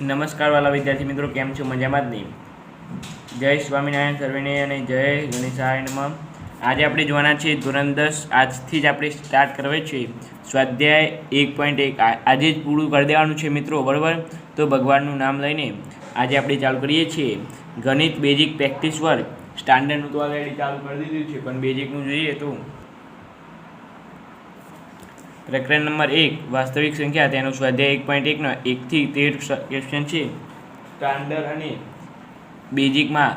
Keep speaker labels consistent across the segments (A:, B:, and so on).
A: નમસ્કાર વાલા વિદ્યાર્થી મિત્રો, કેમ છો? મજામાં જ નહીં? જય સ્વામિનારાયણ સર્વેને અને જય ગણેશાય નમઃ. આજે આપણે જોવાના છીએ ધોરણ 10. આજથી જ આપણે સ્ટાર્ટ કરવી છે સ્વાધ્યાય 1.1. આજે જ પૂરું કરી દેવાનું છે મિત્રો, બરાબર? તો ભગવાનનું નામ લઈને આજે આપણે ચાલુ કરીએ છીએ ગણિત બેઝિક પ્રેક્ટિસ વર્ક. સ્ટાન્ડર્ડનું તો ઓલરેડી ચાલુ કરી દીધું છે, પણ બેઝિકનું જોઈએ તો પ્રકરણ નંબર 1 વાસ્તવિક સંખ્યા, તેનો સ્વાધ્યાય 1.1નો 1 થી 13 ક્વેશ્ચન છે. સ્ટાન્ડર્ડ અને બેઝિકમાં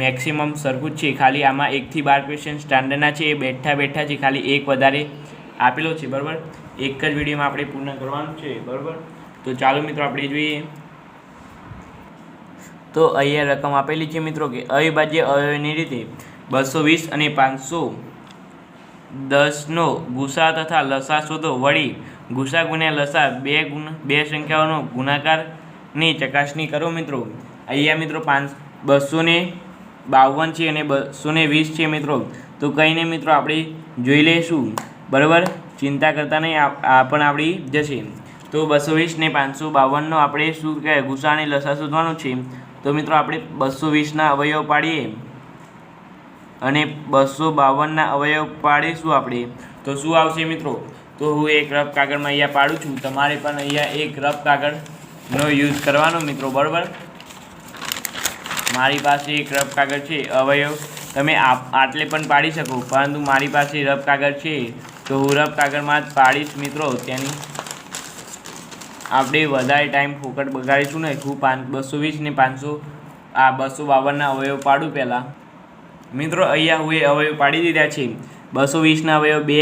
A: મેક્સિમમ સરખું જ છે, ખાલી આમાં 1 થી 12 ક્વેશ્ચન સ્ટાન્ડર્ડના છે, એ બેઠા છે, ખાલી એક વધારે આપેલો છે, બરાબર? એક જ વિડીયોમાં આપણે પૂર્ણ કરવાનું છે, બરાબર? તો ચાલો મિત્રો આપણે જોઈએ. તો અહીંયા રકમ આપેલી છે મિત્રો કે અવિભાજ્ય અવયવની રીતે 220 અને 510નો ગુસા તથા લસા શોધો. વળી ગુસા ગુણ્યા લસા બે સંખ્યાઓનો ગુણાકારની ચકાસણી કરો મિત્રો. અહીંયા મિત્રો 252 છે અને 220 છે મિત્રો. તો કંઈ નહીં મિત્રો, આપણે જોઈ લઈશું, બરાબર? ચિંતા કરતા નહીં, આ પણ આવડી જશે. તો 220 ને 552નો આપણે શું કહેવાય ગુસા અને લસા શોધવાનું છે. તો મિત્રો આપણે 220ના અવયવ પાડીએ અને 252ના અવયવ પાડીશું આપણે, તો શું આવશે મિત્રો? તો હું એક રફ કાગળમાં અહીંયા પાડું છું, તમારે પણ અહીંયા એક રફ કાગળનો યુઝ કરવાનો મિત્રો, બરાબર? મારી પાસે એક રફ કાગળ છે. અવયવ તમે આટલે પણ પાડી શકો, પરંતુ મારી પાસે રફ કાગળ છે તો હું રફ કાગળમાં જ પાડીશ મિત્રો. તેની આપણે વધારે ટાઈમ ફોકટ બગાડીશું નહીં. હું 220 ને 252ના અવયવ પાડું પહેલાં મિત્રો. અહીંયા હું એ અવયવ પાડી દીધા છે. 220ના અવયવ 2,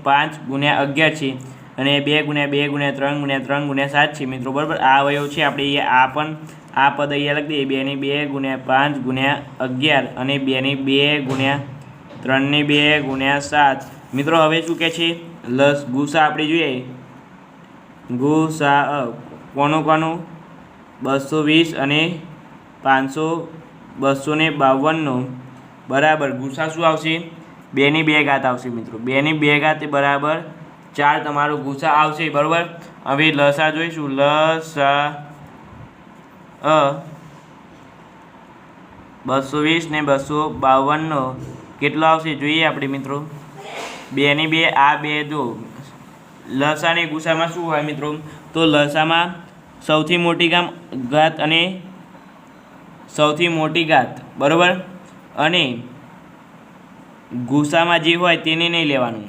A: 5 ગુણ્યા 11 છે અને 2 ગુણ્યા 2 ગુણ્યા 3 ગુણ્યા 3 ગુણ્યા 7 છે મિત્રો, બરાબર? આ અવયવ છે. આપણે અહીંયા આ પદ અહીંયા લખી દઈએ. 2 ની 2 ગુણ્યા 5 ગુણ્યા 11 અને 2 ની 2 ગુણ્યા 3 ની 2 ગુણ્યા 7 મિત્રો. હવે શું કહે છે? ગુસા આપણે જોઈએ. ગુસા કોનું 220 અને 252નો બરાબર ગુસા શું આવશે? 2 ની 2 ઘાત આવશે મિત્રો. 2 ની 2 ઘાત બરાબર 4 તમારો ગુસા આવશે, બરાબર? હવે લસા જોઈશું. લસા 220 ને 252નો કેટલો આવશે જોઈએ આપણે મિત્રો. 2 ની 2 આ 2 જો લસા અને ગુસામાં શું હોય મિત્રો? તો લસામાં સૌથી મોટી ઘાત અને સૌથી મોટી ઘાત, બરાબર? અને ગુસામાં જે હોય તેને નહીં લેવાનું,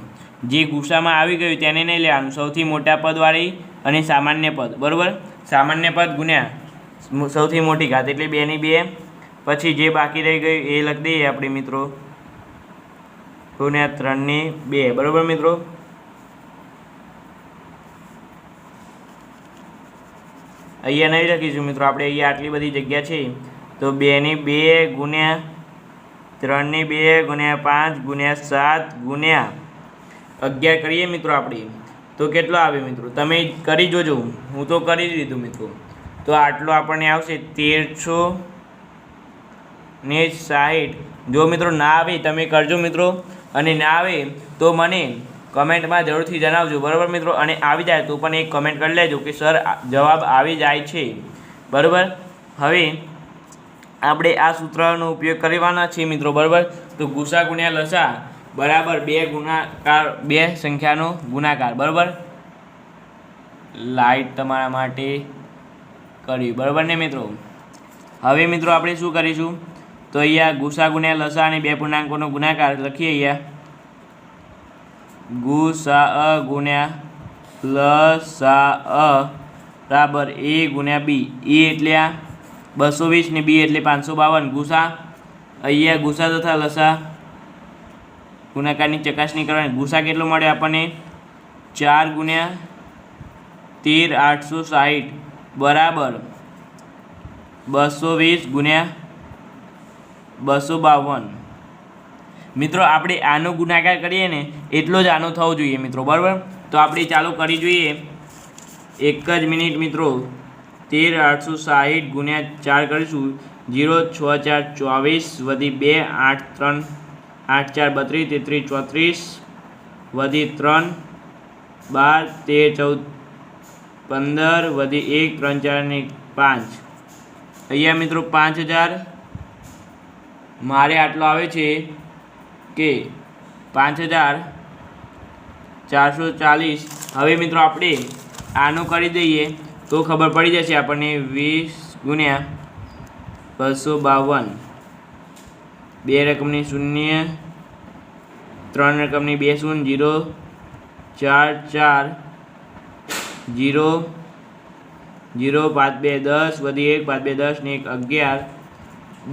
A: જે ગુસામાં આવી ગયું તેને નહીં લેવાનું. સૌથી મોટા પદવાળી અને સામાન્ય પદ, બરાબર? સામાન્ય પદ ગુણ્યા સૌથી મોટી ઘાત એટલે 2 ની 2. પછી જે બાકી રહી ગયું એ લખી દઈએ આપણે મિત્રો, ગુણ્યા 3 ની 2, બરાબર મિત્રો? અહીંયા નહીં લખીશું મિત્રો આપણે, અહીંયા આટલી બધી જગ્યા છે. તો 2 ની 2 ગુણ્યા 3 ની 2 ગુણ્યા 5 ગુણ્યા 7 ગુણ્યા 11 કરીએ મિત્રો આપણે, તો કેટલો આવે મિત્રો? તમે કરી જોજો, હું તો કરી દીધું મિત્રો. તો આટલો આપણને આવશે 1360. જો મિત્રો ના આવે તમે કરજો મિત્રો, અને ના આવે તો મને કમેન્ટમાં જરૂરથી જણાવજો, બરાબર મિત્રો? અને આવી જાય તો પણ એક કમેન્ટ કરી લેજો કે સર જવાબ આવી જાય છે, બરાબર? હવે આપણે આ સૂત્રનો ઉપયોગ કરવાના છે મિત્રો, બરાબર? તો ગુસા ગુણ્યા લસા બરાબર 2 સંખ્યાનો ગુણાકાર, બરાબર? લાઈટ તમારા માટે કર્યું, બરાબર ને મિત્રો? હવે મિત્રો આપણે શું કરીશું? તો અહીંયા ગુસા ગુણ્યા લસા અને 2 પૂર્ણાંકોનો ગુણાકાર લખીએ. અહીંયા ગુસા ગુણ્યા લસા બરાબર a ગુણ્યા b. a એટલે આ 220 ને b એટલે 552. ગુસા અહીંયા ગુસા તથા લસા ગુણાકારની ચકાસણી કરવાની. ગુસા કેટલો મળે આપણને? 4 ગુણ્યા 13 860 બરાબર 220 ગુણ્યા 252. મિત્રો આપણે આનો ગુણાકાર કરીએ ને એટલો જ આનો થવો જોઈએ મિત્રો, બરાબર? તો આપણે ચાલુ કરી જોઈએ. એક જ મિનિટ મિત્રો. 13 860 ગુણ્યા 4 કરીશું. 0 6 4 24 વધી 2 8 3 8 4 32 33 34 વધી 3 12 13 14 15 વધી 1 3 4 ને 5 અહીંયા મિત્રો 5000 મારે આટલો આવે છે કે 5440. હવે મિત્રો આપણે આનો કરી દઈએ તો ખબર પડી જશે આપણને 20 × 252. 2 રકમની 0, 3 રકમની 2 0 4 4 0 0 5 2 10 વધી 1 5 2 10 ને 1 11.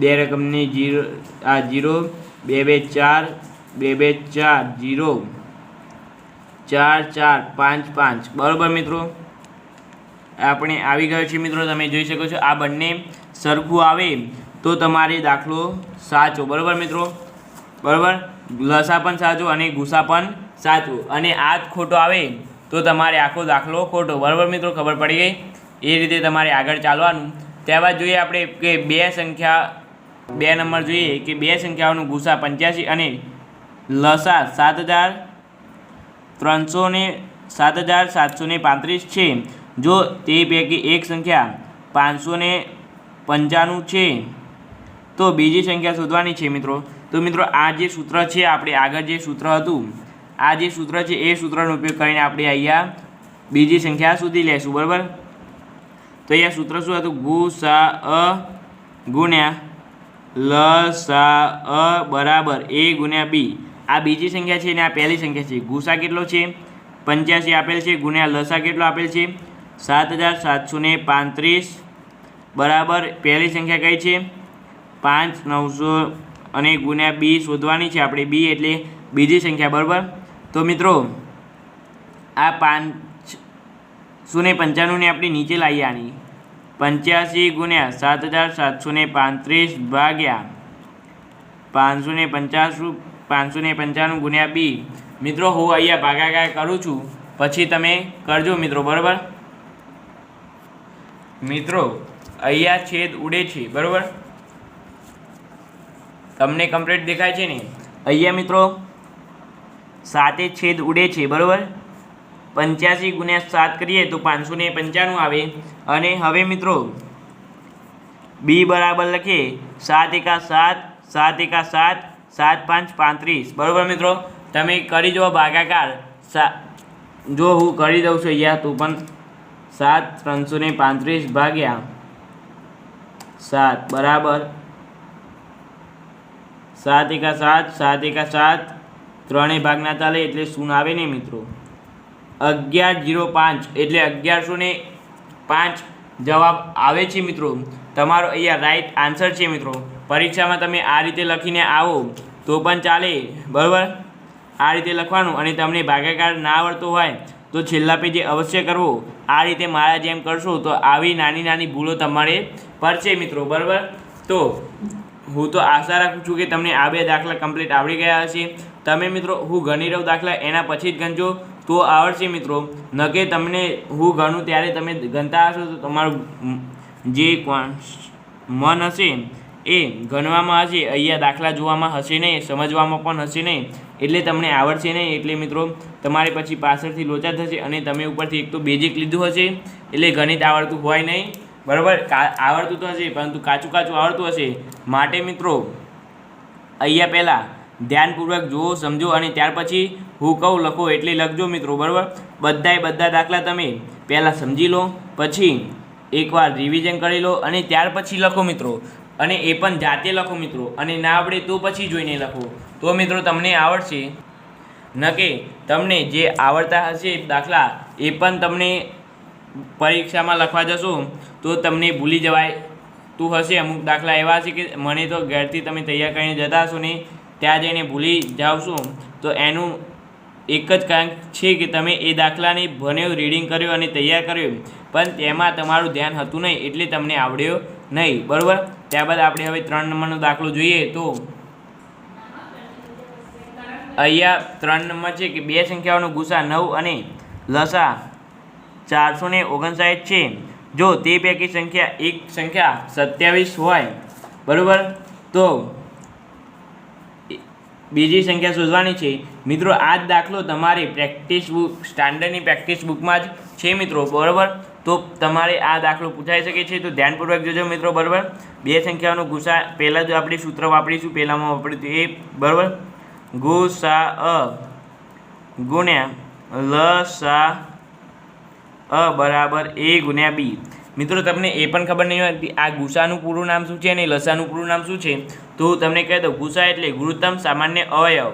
A: 2 રકમની 0 આ 0 2 2 4 2 2 4 0 4 4 5 5. બરાબર મિત્રો, આપણે આવી ગયો છે મિત્રો. તમે જોઈ શકો છો આ બંને સરખું આવે તો તમારે દાખલો સાચો. બરાબર મિત્રો, બરાબર, લસા પણ સાચો અને ગુસા પણ સાચું, અને આ જ ખોટો આવે તો તમારે આખો દાખલો ખોટો. બરાબર મિત્રો, ખબર પડી ગઈ. એ રીતે તમારે આગળ ચાલવાનું. ત્યારબાદ જોઈએ આપણે કે 2 નંબર જોઈએ કે 2 સંખ્યાઓનું ગુસા 85 અને લસા 7735 છે. જો તે પૈકી એક સંખ્યા 595 છે તો બીજી સંખ્યા શોધવાની છે મિત્રો. તો મિત્રો આ જે સૂત્ર છે, આપણે આગળ જે સૂત્ર હતું, આ જે સૂત્ર છે એ સૂત્રનો ઉપયોગ કરીને આપણે અહીંયા બીજી સંખ્યા શોધી લઈશું. બરાબર, તો અહીંયા સૂત્ર શું હતું? ગુસા ગુણ્યા લસા બરાબર a ગુણ્યા b. આ બીજી સંખ્યા છે અને આ પહેલી સંખ્યા છે. ગુસા કેટલો છે? 85 આપેલ છે, ગુણ્યા લસા કેટલો આપેલ છે? 7735 બરાબર પહેલી સંખ્યા કઈ છે? 5900 અને ગુણ્યા b શોધવાની છે આપણે. b એટલે બીજી સંખ્યા. બરાબર, તો મિત્રો આ 595 ને આપણે નીચે લાવીએ. આની 85 ગુણ્યા 7735 ભાગ્યા 595 ગુણ્યા b. મિત્રો હું અહીંયા ભાગાકાર કરું છું, પછી તમે કરજો મિત્રો. બરાબર મિત્રો, અહીંયા છેદ ઉડે છે. બરાબર, તમને કમ્પ્લીટ દેખાય છે ને? અહીંયા મિત્રો 7 છેદ ઉડે છે. બરાબર, 85 ગુણ્યા 7 કરીએ તો 595 આવે. અને હવે મિત્રો b બરાબર લખીએ 7 × 7 7 × 7 7 5 35. બરાબર મિત્રો, તમે કરી જુઓ ભાગાકાર. જો હું કરી દઉં છું અહીંયા, તો પણ 7335 ભાગ્યા 7 બરાબર 7 × 7 7 × 7 ત્રણેય ભાગના ચાલે એટલે શૂન્ય આવે ને મિત્રો. 1105 એટલે 1105 જવાબ આવે છે મિત્રો. તમારો અહીંયા રાઈટ આન્સર છે મિત્રો. પરીક્ષામાં તમે આ રીતે લખીને આવો તો પણ ચાલે. બરાબર, આ રીતે લખવાનું. અને તમને ભાગાકાર ના આવડતો હોય તો છેલ્લા પેજે અવશ્ય કરવો. આ રીતે મારા જેમ કરશો તો આવી નાની નાની ભૂલો તમારે પડશે મિત્રો. બરાબર, તો હું તો આશા રાખું છું કે તમને આ 2 દાખલા કમ્પ્લીટ આવડી ગયા હશે. તમે મિત્રો હું ગણી રહ્યો દાખલા એના પછી જ ગણજો તો આવડશે મિત્રો. ન કે તમને હું ગણું ત્યારે તમે ગણતા હશો તો તમારું જે મન હશે એ ગણવામાં હશે, અહીંયા દાખલા જોવામાં હશે નહીં, સમજવામાં પણ હશે નહીં, એટલે તમને આવડશે નહીં. એટલે મિત્રો તમારે પછી પાછળથી લોચા થશે અને તમે ઉપરથી એક તો બેઝિક લીધું હશે એટલે ગણિત આવડતું હોય નહીં. બરાબર, આવડતું તો હશે પરંતુ કાચું આવડતું હશે. માટે મિત્રો અહીંયા પહેલાં ધ્યાનપૂર્વક જુઓ, સમજો અને ત્યાર પછી હું કહું લખો એટલે લખજો મિત્રો. બરાબર, બધા દાખલા તમે પહેલાં સમજી લો, પછી એકવાર રિવિઝન કરી લો અને ત્યાર પછી લખો મિત્રો. અને એ પણ જાતે લખો મિત્રો. અને ના આવડે તો પછી જોઈને લખો, તો મિત્રો તમને આવડશે. ન કે તમને જે આવડતા હશે દાખલા એ પણ તમને પરીક્ષામાં લખવા જશો તો તમને ભૂલી જવાય તું હશે. અમુક દાખલા એવા હશે કે મને તો ઘરથી તમે તૈયાર કરીને જતા હશો ને ત્યાં જઈને ભૂલી જાઓ છો. તો એનું એક જ કારણ છે કે તમે એ દાખલાને ભણ્યો, રીડિંગ કર્યો અને તૈયાર કર્યો, પણ તેમાં તમારું ધ્યાન હતું નહીં એટલે તમને આવડ્યો નહીં. બરાબર, ત્યારબાદ આપણે હવે 3 નંબરનો દાખલો જોઈએ. તો અહીંયા 3 નંબર છે કે 2 સંખ્યાઓનો ગુસા 9 અને લસા 459 છે. જો તે પૈકી એક સંખ્યા 27 હોય, બરાબર, તો બીજી સંખ્યા શોધવાની છે. મિત્રો આ જ દાખલો તમારે પ્રેક્ટિસ બુક, સ્ટાન્ડર્ડની પ્રેક્ટિસ બુકમાં જ છે મિત્રો. બરાબર, તો તમારે આ દાખલો પૂછાઈ શકે છે. તો ધ્યાનપૂર્વક જોજો મિત્રો, બરાબર. બે સંખ્યાઓનો ગુસા પહેલાં જો આપણે સૂત્ર વાપરીશું, પહેલાંમાં વાપરીશું એ, બરાબર, ગુસા ગુણ્યા લસા બરાબર a ગુણ્યા b. મિત્રો તમને એ પણ ખબર નહીં હોય આ ગુસાનું પૂરું નામ શું છે અને લસાનું પૂરું નામ શું છે, તો હું તમને કહી દઉં. ગુસા એટલે ગુરુત્તમ સામાન્ય અવયવ,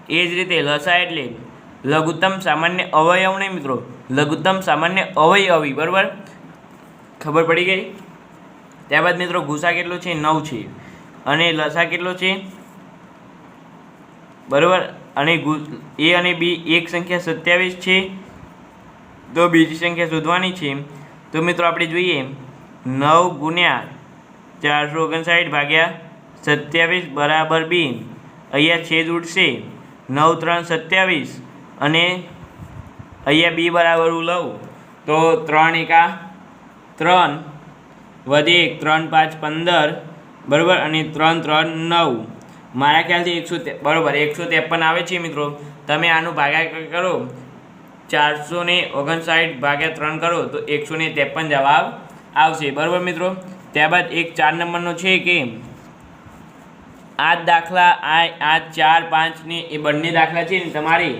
A: એ જ રીતે લસા એટલે લઘુત્તમ સામાન્ય અવયવ નહીં મિત્રો, લઘુત્તમ સામાન્ય અવયવી, બરાબર. ખબર પડી ગઈ. ત્યારબાદ મિત્રો ગુસા કેટલો છે? 9 છે અને લસા કેટલો છે? બરાબર. અને a અને b એક સંખ્યા 27 છે, તો બીજી સંખ્યા શોધવાની છે. તો મિત્રો આપણે જોઈએ 9 ગુણ્યા 459 ભાગ્યા 27 બરાબર b. અહીંયા છેદ ઉડશે, 9 3 27 અને અહીંયા b બરાબર હું લઉં તો 3 એકા 3 વધી 1 3 5 15 બરાબર અને 3 3 9. મારા ખ્યાલથી 100 બરાબર 153 આવે છે મિત્રો. તમે આનું ભાગાકાર કરો, 459 ભાગ્યા 3 કરો તો 153 જવાબ આવશે, બરાબર મિત્રો. ત્યારબાદ એક 4 નંબરનો છે કે આ દાખલા આ 4 5 ને એ બંને દાખલા છે ને તમારી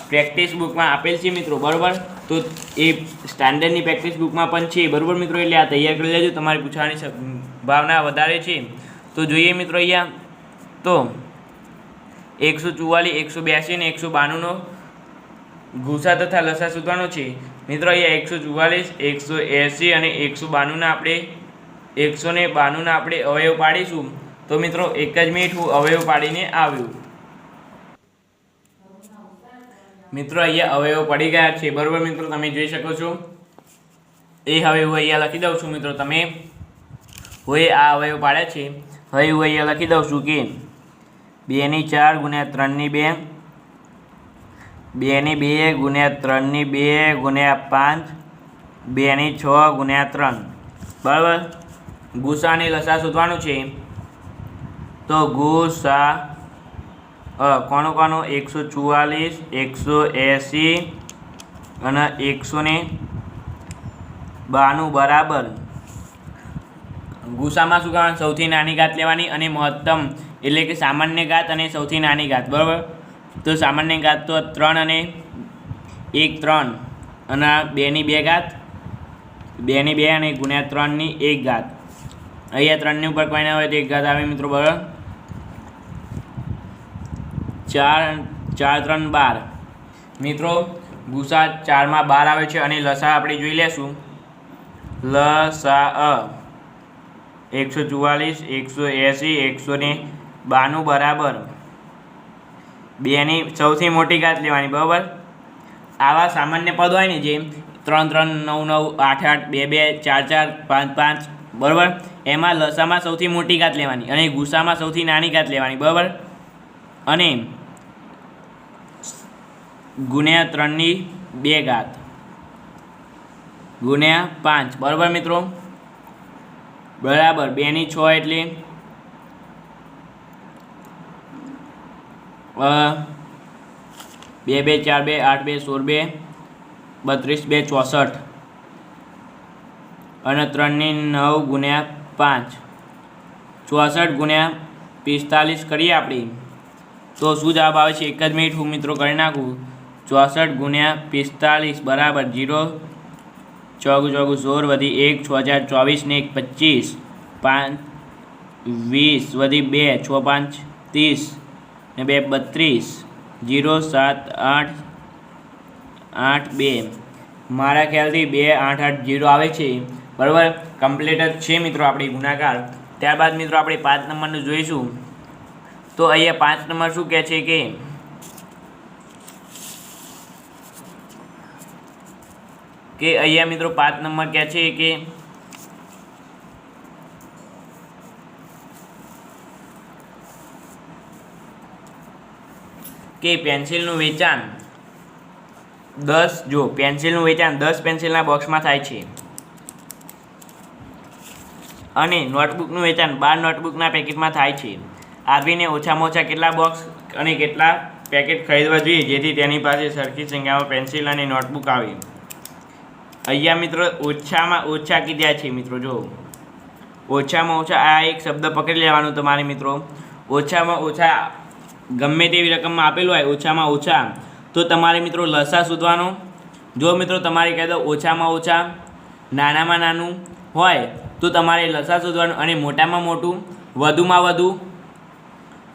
A: પ્રેક્ટિસ બુકમાં આપેલ છે મિત્રો, બરાબર. તો એ સ્ટાન્ડર્ડની પ્રેક્ટિસ બુકમાં પણ છે, બરાબર મિત્રો. એટલે આ તૈયાર કરી લેજો, તમારી પૂછવાની સંભાવના વધારે છે. તો જોઈએ મિત્રો અહીંયા તો 144 182 ને 192નો ગુસા તથા લસા શોધવાનો છે મિત્રો. અહીંયા 144 180 અને 192ના આપણે અવયવ પાડીશું. તો મિત્રો એક જ મિનિટ, હું અવયવ પાડીને આવ્યું. મિત્રો અહીંયા અવયવ પડી ગયા છે, બરાબર મિત્રો, તમે જોઈ શકો છો. એ હવે હું અહીંયા લખી દઉં છું મિત્રો. તમે હવે આ અવયવ પાડ્યા છે. હવે હું અહીંયા લખી દઉં છું કે 2 ની 4 ગુણ્યા 3 ની 2, 2 ની 2 ગુણ્યા 3 ની 2 ગુણ્યા 5, 2 ની 6 ગુણ્યા 3, બરાબર. ગુસા અને લસા શોધવાનું છે. તો ગુસા કોનો 144 180 અને 192 બરાબર. ગુસામાં શું કરવાનું? સૌથી નાની ઘાત લેવાની અને મહત્તમ એટલે કે સામાન્ય ઘાત અને સૌથી નાની ઘાત, બરાબર. તો સામાન્ય ઘાત તો 3 અને 1 3 અને 2 ની 2 ઘાત, 2 ની 2 અને ગુણ્યા 3 ની 1 ઘાત. અહીંયા 3 ની ઉપર કોઈ ના હોય તો 1 ઘાત આવે મિત્રો, બરાબર. 4 4 3 12 મિત્રો. ગુસા 4માં 12 આવે છે અને લસા આપણે જોઈ લેશું. લસા 144 180 192 બરાબર 2 ની સૌથી મોટી ઘાત લેવાની, બરાબર. આવા સામાન્ય પદ હોય ને જે 3 3 9 9 8 8 2 2 4 4 5 5, બરાબર, એમાં લસામાં સૌથી મોટી ઘાત લેવાની અને ગુસામાં સૌથી નાની ઘાત લેવાની, બરાબર. અને ગુણ્યા 3 ની 2 ઘાત ગુણ્યા 5, બરાબર મિત્રો, બરાબર. 2 ની 6 એટલે 2 2 4 2 8 2 16 2 32 2 64 અને 3 ની 9 ગુણ્યા 5, 64 ગુણ્યા 45 કરીએ આપણે તો શું જવાબ આવે છે? એક જ મિનિટ હું મિત્રો કરી નાખું. 64 ગુણ્યા 45 બરાબર 0 ચોગુ ચોગુ 16 વધી 1 6 4 24 ને 1 25 5 20 વધી 2 6 5 30 ને 2 32 0 7 8 8 2. મારા ખ્યાલથી 2 8 8 0 આવે છે, બરાબર. કમ્પ્લીટ જ છે મિત્રો આપણી ગુણાકાર. ત્યારબાદ મિત્રો આપણે 5 નંબરનું જોઈશું. તો અહીંયા 5 નંબર શું કહે છે કે અહીંયા મિત્રો 5 નંબર કહે છે કે પેન્સિલનું વેચાણ 10 જો પેન્સિલનું વેચાણ 10 પેન્સિલના બોક્સમાં થાય છે અને નોટબુકનું વેચાણ 12 નોટબુકના પેકેટમાં થાય છે. આરવીને ઓછામાં ઓછા કેટલા બોક્સ અને કેટલા પેકેટ ખરીદવા જોઈએ જેથી તેની પાસે સરખી સંખ્યામાં પેન્સિલ અને નોટબુક આવે? અહીંયા મિત્રો ઓછામાં ઓછા કીધા છે મિત્રો. જો ઓછામાં ઓછા આ એક શબ્દ પકડી લેવાનું તમારે મિત્રો. ઓછામાં ઓછા ગમે તેવી રકમમાં આપેલું હોય ઓછામાં ઓછા, તો તમારે મિત્રો લસા શોધવાનો. જો મિત્રો તમારે કહી દો ઓછામાં ઓછા નાનામાં નાનું હોય તો તમારે લસા શોધવાનું, અને મોટામાં મોટું વધુમાં વધુ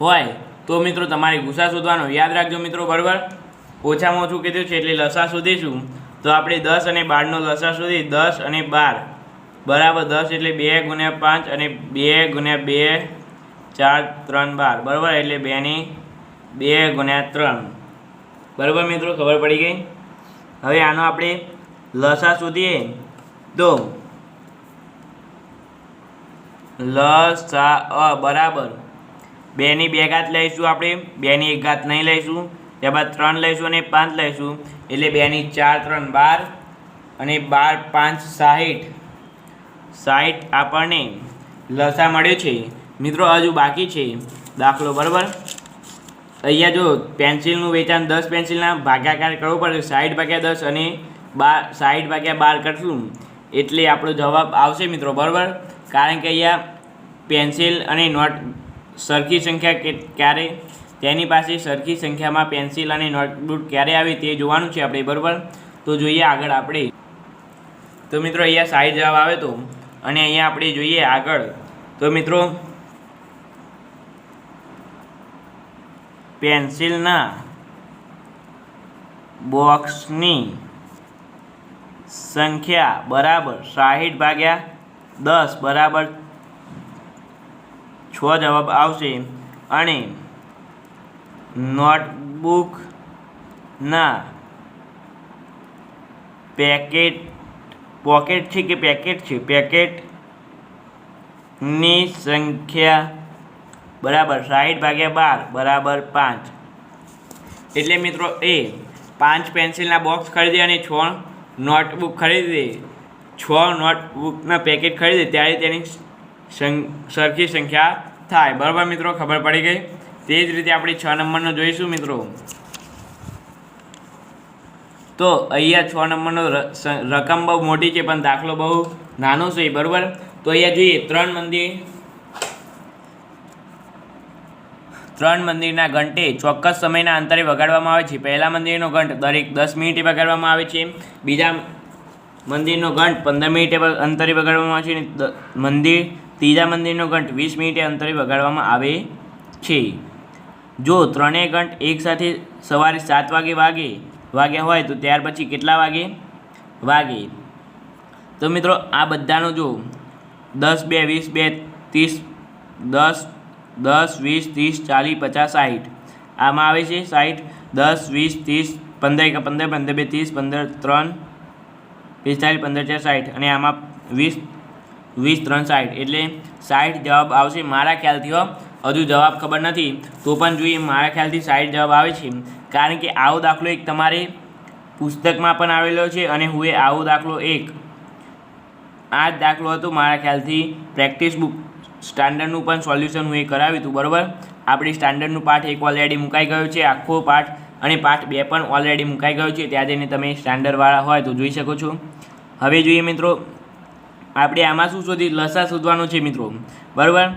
A: હોય તો મિત્રો તમારે ગુસા શોધવાનો. યાદ રાખજો મિત્રો, બરાબર. ઓછામાં ઓછું કીધું છે એટલે લસા શોધીશું. તો આપણે 10 અને 12નો લસા શોધી. 10 અને 12 બરાબર 10 એટલે 2 ગુણ્યા 5 અને 2 ગુણ્યા 2 4 3 12 બરાબર, એટલે 2 ની 2 ગુણ્યા 3 બરાબર મિત્રો, ખબર પડી ગઈ. હવે આનો આપણે લસા શોધીએ તો લસા બરાબર 2 ની 2 ઘાત લઈશું આપણે, 2 ની 1 ઘાત નહીં લઈશું. ત્યારબાદ 3 લઈશું અને 5 લઈશું, એટલે 2 ની 4 3 12 અને 12 5 60. 60 આપણને લસા મળ્યો છે મિત્રો. હજુ બાકી છે દાખલો, બરાબર. અહીંયા જો પેન્સિલનું વેચાણ 10 પેન્સિલના ભાગાકાર કરવો પડે. 60/10 અને 60/12 કરશું એટલે આપણો જવાબ આવશે મિત્રો, બરાબર. કારણ કે અહીંયા પેન્સિલ અને નોટ સરખી સંખ્યા ક્યારે, તેની પાસે સરખી સંખ્યામાં પેન્સિલ અને નોટબુક ક્યારે આવી તે જોવાનું છે આપણે, બરાબર. તો જોઈએ આગળ આપણે. તો મિત્રો અહીંયા 60 જવાબ આવે તો, અને અહીંયા આપણે જોઈએ આગળ. તો મિત્રો પેન્સિલના બોક્સની સંખ્યા બરાબર 60/10 બરાબર 6 જવાબ આવશે. અને નોટબુકના પોકેટ છે કે પેકેટ છે, પેકેટની સંખ્યા બરાબર 60/12 બરાબર 5. એટલે મિત્રો એ 5 પેન્સિલના બોક્સ ખરીદે અને 6 નોટબુક ખરીદે, 6 નોટબુકના પેકેટ ખરીદે ત્યારે તેની સરખી સંખ્યા થાય, બરાબર મિત્રો, ખબર પડી ગઈ. તે જ રીતે આપણે 6 નંબરનો જોઈશું મિત્રો. તો અહીંયા 6 નંબરનો રકમ બહુ મોટી છે પણ દાખલો બહુ નાનો છે, બરાબર. તો અહીંયા જોઈએ 3 મંદિરના ઘંટે ચોક્કસ સમયના અંતરે વગાડવામાં આવે છે. પહેલા મંદિરનો ઘંટ દરેક 10 મિનિટે વગાડવામાં આવે છે. બીજા મંદિરનો ઘંટ 15 મિનિટે અંતરે વગાડવામાં આવે છે. અને ત્રીજા મંદિરનો ઘંટ 20 મિનિટે અંતરે વગાડવામાં આવે છે. જો ત્રણેય ઘંટ એકસાથે સવારે 7 વાગ્યા હોય તો ત્યાર પછી કેટલા વાગે? તો મિત્રો આ બધાનો જો 10 2 20 2 30 10 20 30 40 50 60 આમાં આવે છે 60 10 20 30 15 15 15 2 30 15 3 45 15 4 60 અને આમાં 20 3 60 એટલે 60 જવાબ આવશે મારા ખ્યાલથી. હજુ જવાબ ખબર નથી તો પણ જોઈએ, મારા ખ્યાલથી 60 જવાબ આવે છે. કારણ કે આવો દાખલો એક તમારે પુસ્તકમાં પણ આવેલો છે અને હું આવો દાખલો એક આ જ દાખલો હતો મારા ખ્યાલથી પ્રેક્ટિસ બુક સ્ટાન્ડર્ડનું પણ સોલ્યુશન હું કરાવ્યું હતું, બરાબર. આપણી સ્ટાન્ડર્ડનું પાઠ 1 ઓલરેડી મુકાઈ ગયો છે, આખો પાઠ, અને પાઠ 2 પણ ઓલરેડી મુકાઈ ગયો છે. ત્યાં જઈને તમે સ્ટાન્ડર્ડવાળા હોય તો જોઈ શકો છો. હવે જોઈએ મિત્રો આપણે આમાં શું લસા શોધવાનું છે મિત્રો, બરાબર.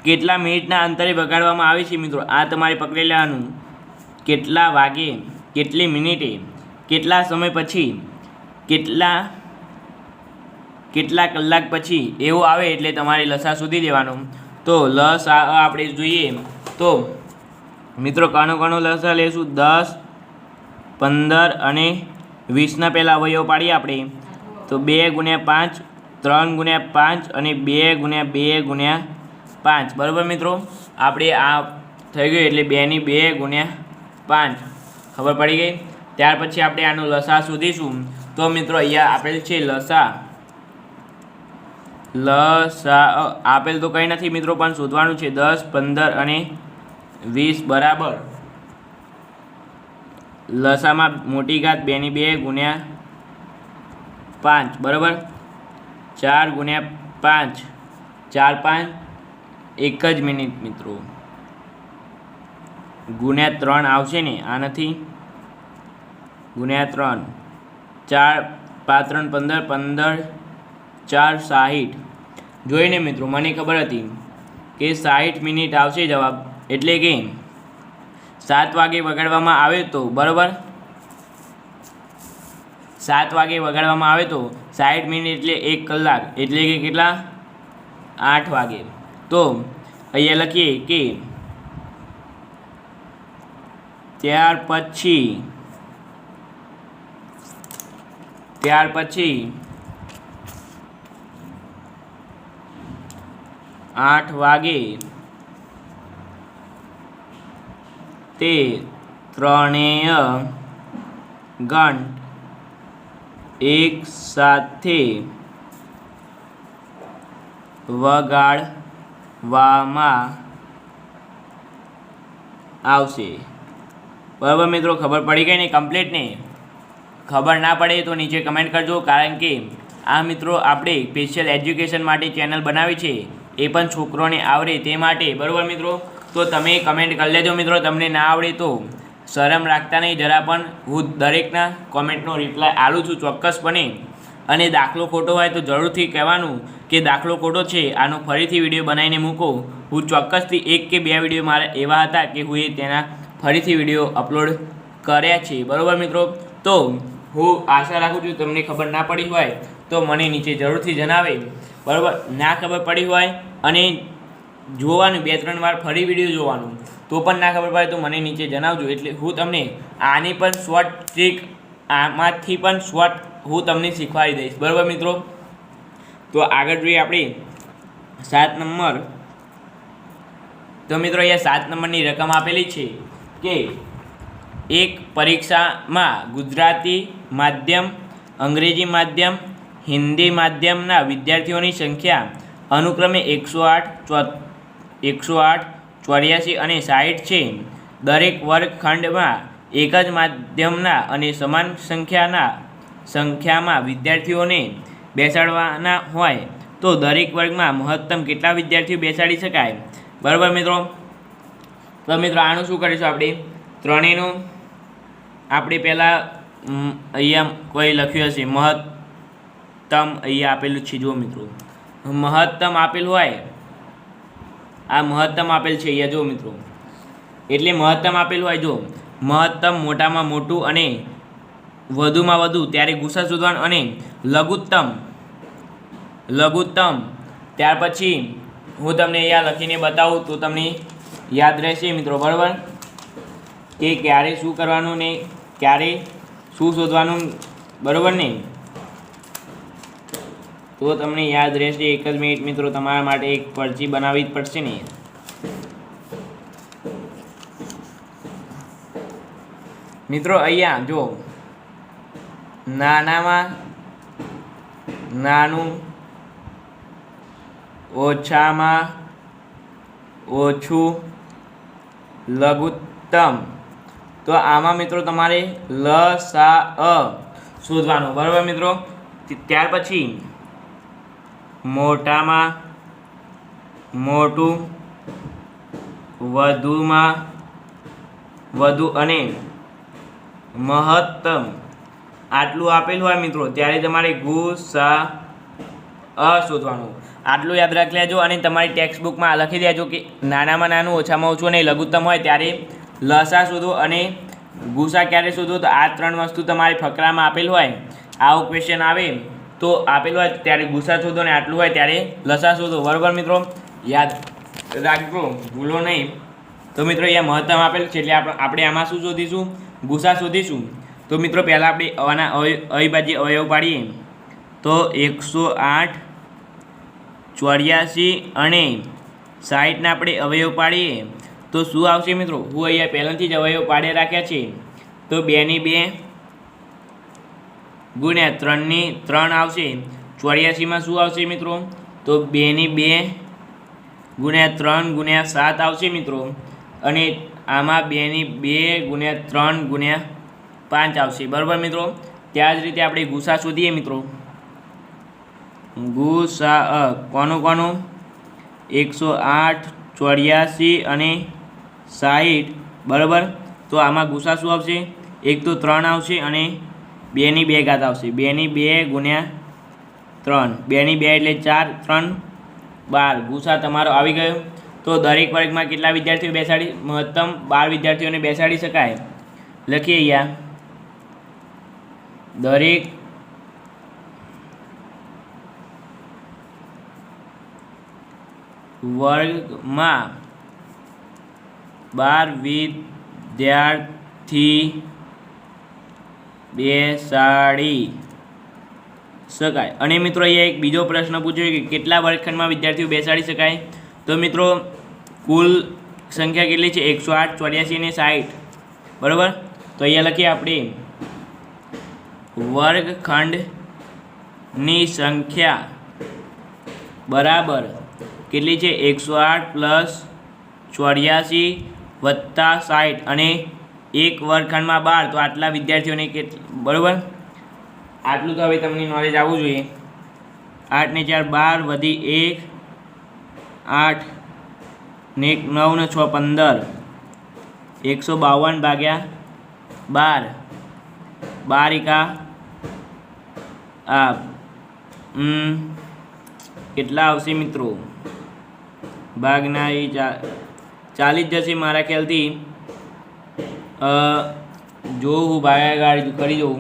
A: કેટલા મિનિટના અંતરે વગાડવામાં આવે છે મિત્રો, આ તમારે પકડી લેવાનું. કેટલા વાગે, કેટલી મિનિટે, કેટલા સમય પછી, કેટલા કલાક પછી એવું આવે એટલે તમારે લસા શોધી દેવાનું. તો લસા આપણે જોઈએ તો મિત્રો કણો લસા લઈશું. 10 15 અને 20ના પહેલાં અવયવ પાડીએ આપણે તો 2 ગુણ્યા 5 3 ગુણ્યા 5 અને 2 ગુણ્યા 2 ગુણ્યા 5, બરાબર મિત્રો. આપણે આ થઈ ગયું એટલે 2 ની 2 ગુણ્યા 5 ખબર પડી ગઈ. ત્યાર પછી આપણે આનો લસા શોધીશું. તો મિત્રો અહીંયા આપેલ છે લસા આપેલ તો કંઈ નથી મિત્રો, પણ શોધવાનું છે. 10 15 અને 20 બરાબર લસામાં મોટી ઘાત 2 ની 2 ગુણ્યા 5 બરાબર 4 ગુણ્યા 5 4 5 1 જ મિનિટ મિત્રો, ગુણ્યા 3 આવશે ને, આ નથી, ગુણ્યા 3 4 5 3 15 15 4 60 જોઈને મિત્રો મને ખબર હતી કે 60 મિનિટ આવશે જવાબ, એટલે કે 7 વાગે વગાડવામાં આવે તો બરાબર 7 વાગે વગાડવામાં આવે તો 60 મિનિટ એટલે 1 કલાક, એટલે કે કેટલા 8 વાગે. તો અહીંયા લખીએ કે ત્યાર પછી 8 વાગે તે ત્રણેય ઘંટ એક સાથે વગાડવામાં આવશે. બરાબર મિત્રો, ખબર પડી ગઈ ને કમ્પ્લીટ ને? ખબર ના પડે તો નીચે કમેન્ટ કરજો, કારણ કે આ મિત્રો આપણે સ્પેશિયલ એજ્યુકેશન માટે ચેનલ બનાવી છે, એ પણ છોકરોને આવડે તે માટે. બરાબર મિત્રો, તો તમે કમેન્ટ કરી લેજો મિત્રો. તમને ના આવડે તો શરમ રાખતા નહીં જરા પણ. હું દરેકના કોમેન્ટનો રિપ્લાય આલું છું ચોક્કસપણે. અને દાખલો ખોટો હોય તો જરૂરથી કહેવાનું કે દાખલો ખોટો છે, આનો ફરીથી વિડીયો બનાવીને મૂકો. હું ચોક્કસથી 1 કે 2 વિડીયો મારા એવા હતા કે હું તેના ફરીથી વિડીયો અપલોડ કર્યા છે. બરાબર મિત્રો, તો હું આશા રાખું છું તમને ખબર ના પડી હોય તો મને નીચે જરૂરથી જણાવે. બરાબર, ના ખબર પડી હોય અને જોવાનું 2-3 વાર ફરી વિડીયો જોવાનું તો પણ ના ખબર પડે તો મને નીચે જણાવજો, એટલે હું તમને આની પણ શોર્ટ ટ્રીક, આમાંથી પણ શોર્ટ હું તમને શીખવાડી દઈશ. બરાબર મિત્રો, તો આગળ જોઈએ આપણે 7 નંબર. તો મિત્રો અહીંયા 7 નંબરની રકમ આપેલી છે કે એક પરીક્ષામાં ગુજરાતી માધ્યમ, અંગ્રેજી માધ્યમ, હિન્દી માધ્યમના વિદ્યાર્થીઓની સંખ્યા અનુક્રમે 108, 84 અને 60 છે. દરેક વર્ગખંડમાં એક જ માધ્યમના અને સમાન સંખ્યામાં વિદ્યાર્થીઓને બેસાડવાના હોય તો દરેક વર્ગમાં મહત્તમ કેટલા વિદ્યાર્થીઓ બેસાડી શકાય? બરાબર મિત્રો, તો મિત્રો આનું શું કરીશું આપણે? ત્રણેયનું આપણે પહેલાં અહીંયા કોઈ લખ્યું હશે મહત્તમ, અહીંયા આપેલું છે જો મિત્રો, મહત્તમ આપેલું હોય, આ મહત્તમ આપેલ છે અહીંયા જો મિત્રો, એટલે મહત્તમ આપેલું હોય જો મહત્તમ મોટામાં મોટું અને વધુમાં વધુ ત્યારે ગુસા શોધવાનું, અને લઘુત્તમ ત્યાર પછી હું તમને અહીંયા લખીને બતાવું તો તમને યાદ રહેશે મિત્રો. બરાબર, કે ક્યારે શું કરવાનું ને ક્યારે શું શોધવાનું. બરાબર ને, તો તમને યાદ રહેશે. 1 જ મિનિટ મિત્રો, તમારા માટે એક પરચી બનાવવી જ પડશે ને. મિત્રો અહીંયા જો નાનામાં નાનું, ઓછામાં ઓછું, લઘુત્તમ. તો આમાં મિત્રો તમારે લસા શોધવાનું. બરાબર મિત્રો, ત્યાર પછી મોટામાં મોટું, વધુમાં વધુ અને મહત્તમ આટલું આપેલું હોય મિત્રો ત્યારે તમારે ગુસા શોધવાનું. આટલું યાદ રાખી લેજો અને તમારી ટેક્સ્ટ બુકમાં લખી દેજો કે નાનામાં નાનું, ઓછામાં ઓછું અને લઘુત્તમ હોય ત્યારે લસા શોધો અને ગુસા ક્યારે શોધો. તો આ 3 વસ્તુ તમારે ફકરામાં આપેલું હોય, આવો ક્વેશ્ચન આવે તો આપેલું હોય ત્યારે ગુસા શોધો અને આટલું હોય ત્યારે લસા શોધો. બરાબર મિત્રો, યાદ રાખજો, ભૂલો નહીં. તો મિત્રો અહીંયા મહત્તમ આપેલું છે એટલે આપણે આમાં શું શોધીશું? ગુસા શોધીશું. તો મિત્રો પહેલાં આપણે આના અવિભાજ્ય અવયવ પાડીએ તો 108, 84 અને 60ના આપણે અવયવ પાડીએ તો શું આવશે મિત્રો? હું અહીંયા પહેલાંથી જ અવયવ પાડી રાખ્યા છે. તો 2 ની 2 ગુણ્યા 3 ની 3 આવશે. 84માં શું આવશે મિત્રો? તો 2 ની 2 ગુણ્યા 3 ગુણ્યા 7 આવશે મિત્રો. અને આમાં 2 ની 2 ગુણ્યા 3 ગુણ્યા 5 આવશે. બરાબર મિત્રો, ત્યાં જ રીતે આપણે ગુસા શોધીએ મિત્રો. ગુસા કોનું 108, 84 અને 60. બરાબર, તો આમાં ગુસા શું આવશે? એક તો 3 આવશે અને 2 ની 2 ઘાત આવશે 2 ની 2 ગુણ્યા 3 2 ની 2 એટલે 4 3 12 ગુસા તમારો આવી ગયો। તો દરેક વર્ગમાં કેટલા વિદ્યાર્થીઓ બેસાડી મહત્તમ 12 વિદ્યાર્થીઓને બેસાડી શકાય। લખીએ અહીંયા દરેક વર્ગમાં 12 વિદ્યાર્થી બેસાડી શકાય। અને મિત્રો અહીંયા એક બીજો પ્રશ્ન પૂછ્યો કે કેટલા વર્ગખંડમાં વિદ્યાર્થીઓ બેસાડી શકાય। તો મિત્રો કુલ સંખ્યા કેટલી છે 108 84 અને 60 બરાબર। તો અહીંયા લખીએ આપણે વર્ગખંડની સંખ્યા બરાબર કેટલી છે 108 પ્લસ 84 વત્તા 60 અને એક વર્ગખંડમાં 12 તો આટલા વિદ્યાર્થીઓને બરાબર। આટલું તો હવે તમને નોલેજ આવવું જોઈએ। 8 ને 4 12 વધી 1 8 ને 1 9 ને 6 15 152 ભાગ્યા 12 12 એકા કેટલા આવશે મિત્રો ભાગના 40 જશે મારા ખ્યાલથી। જો હું ભાગાકાર કરી દઉં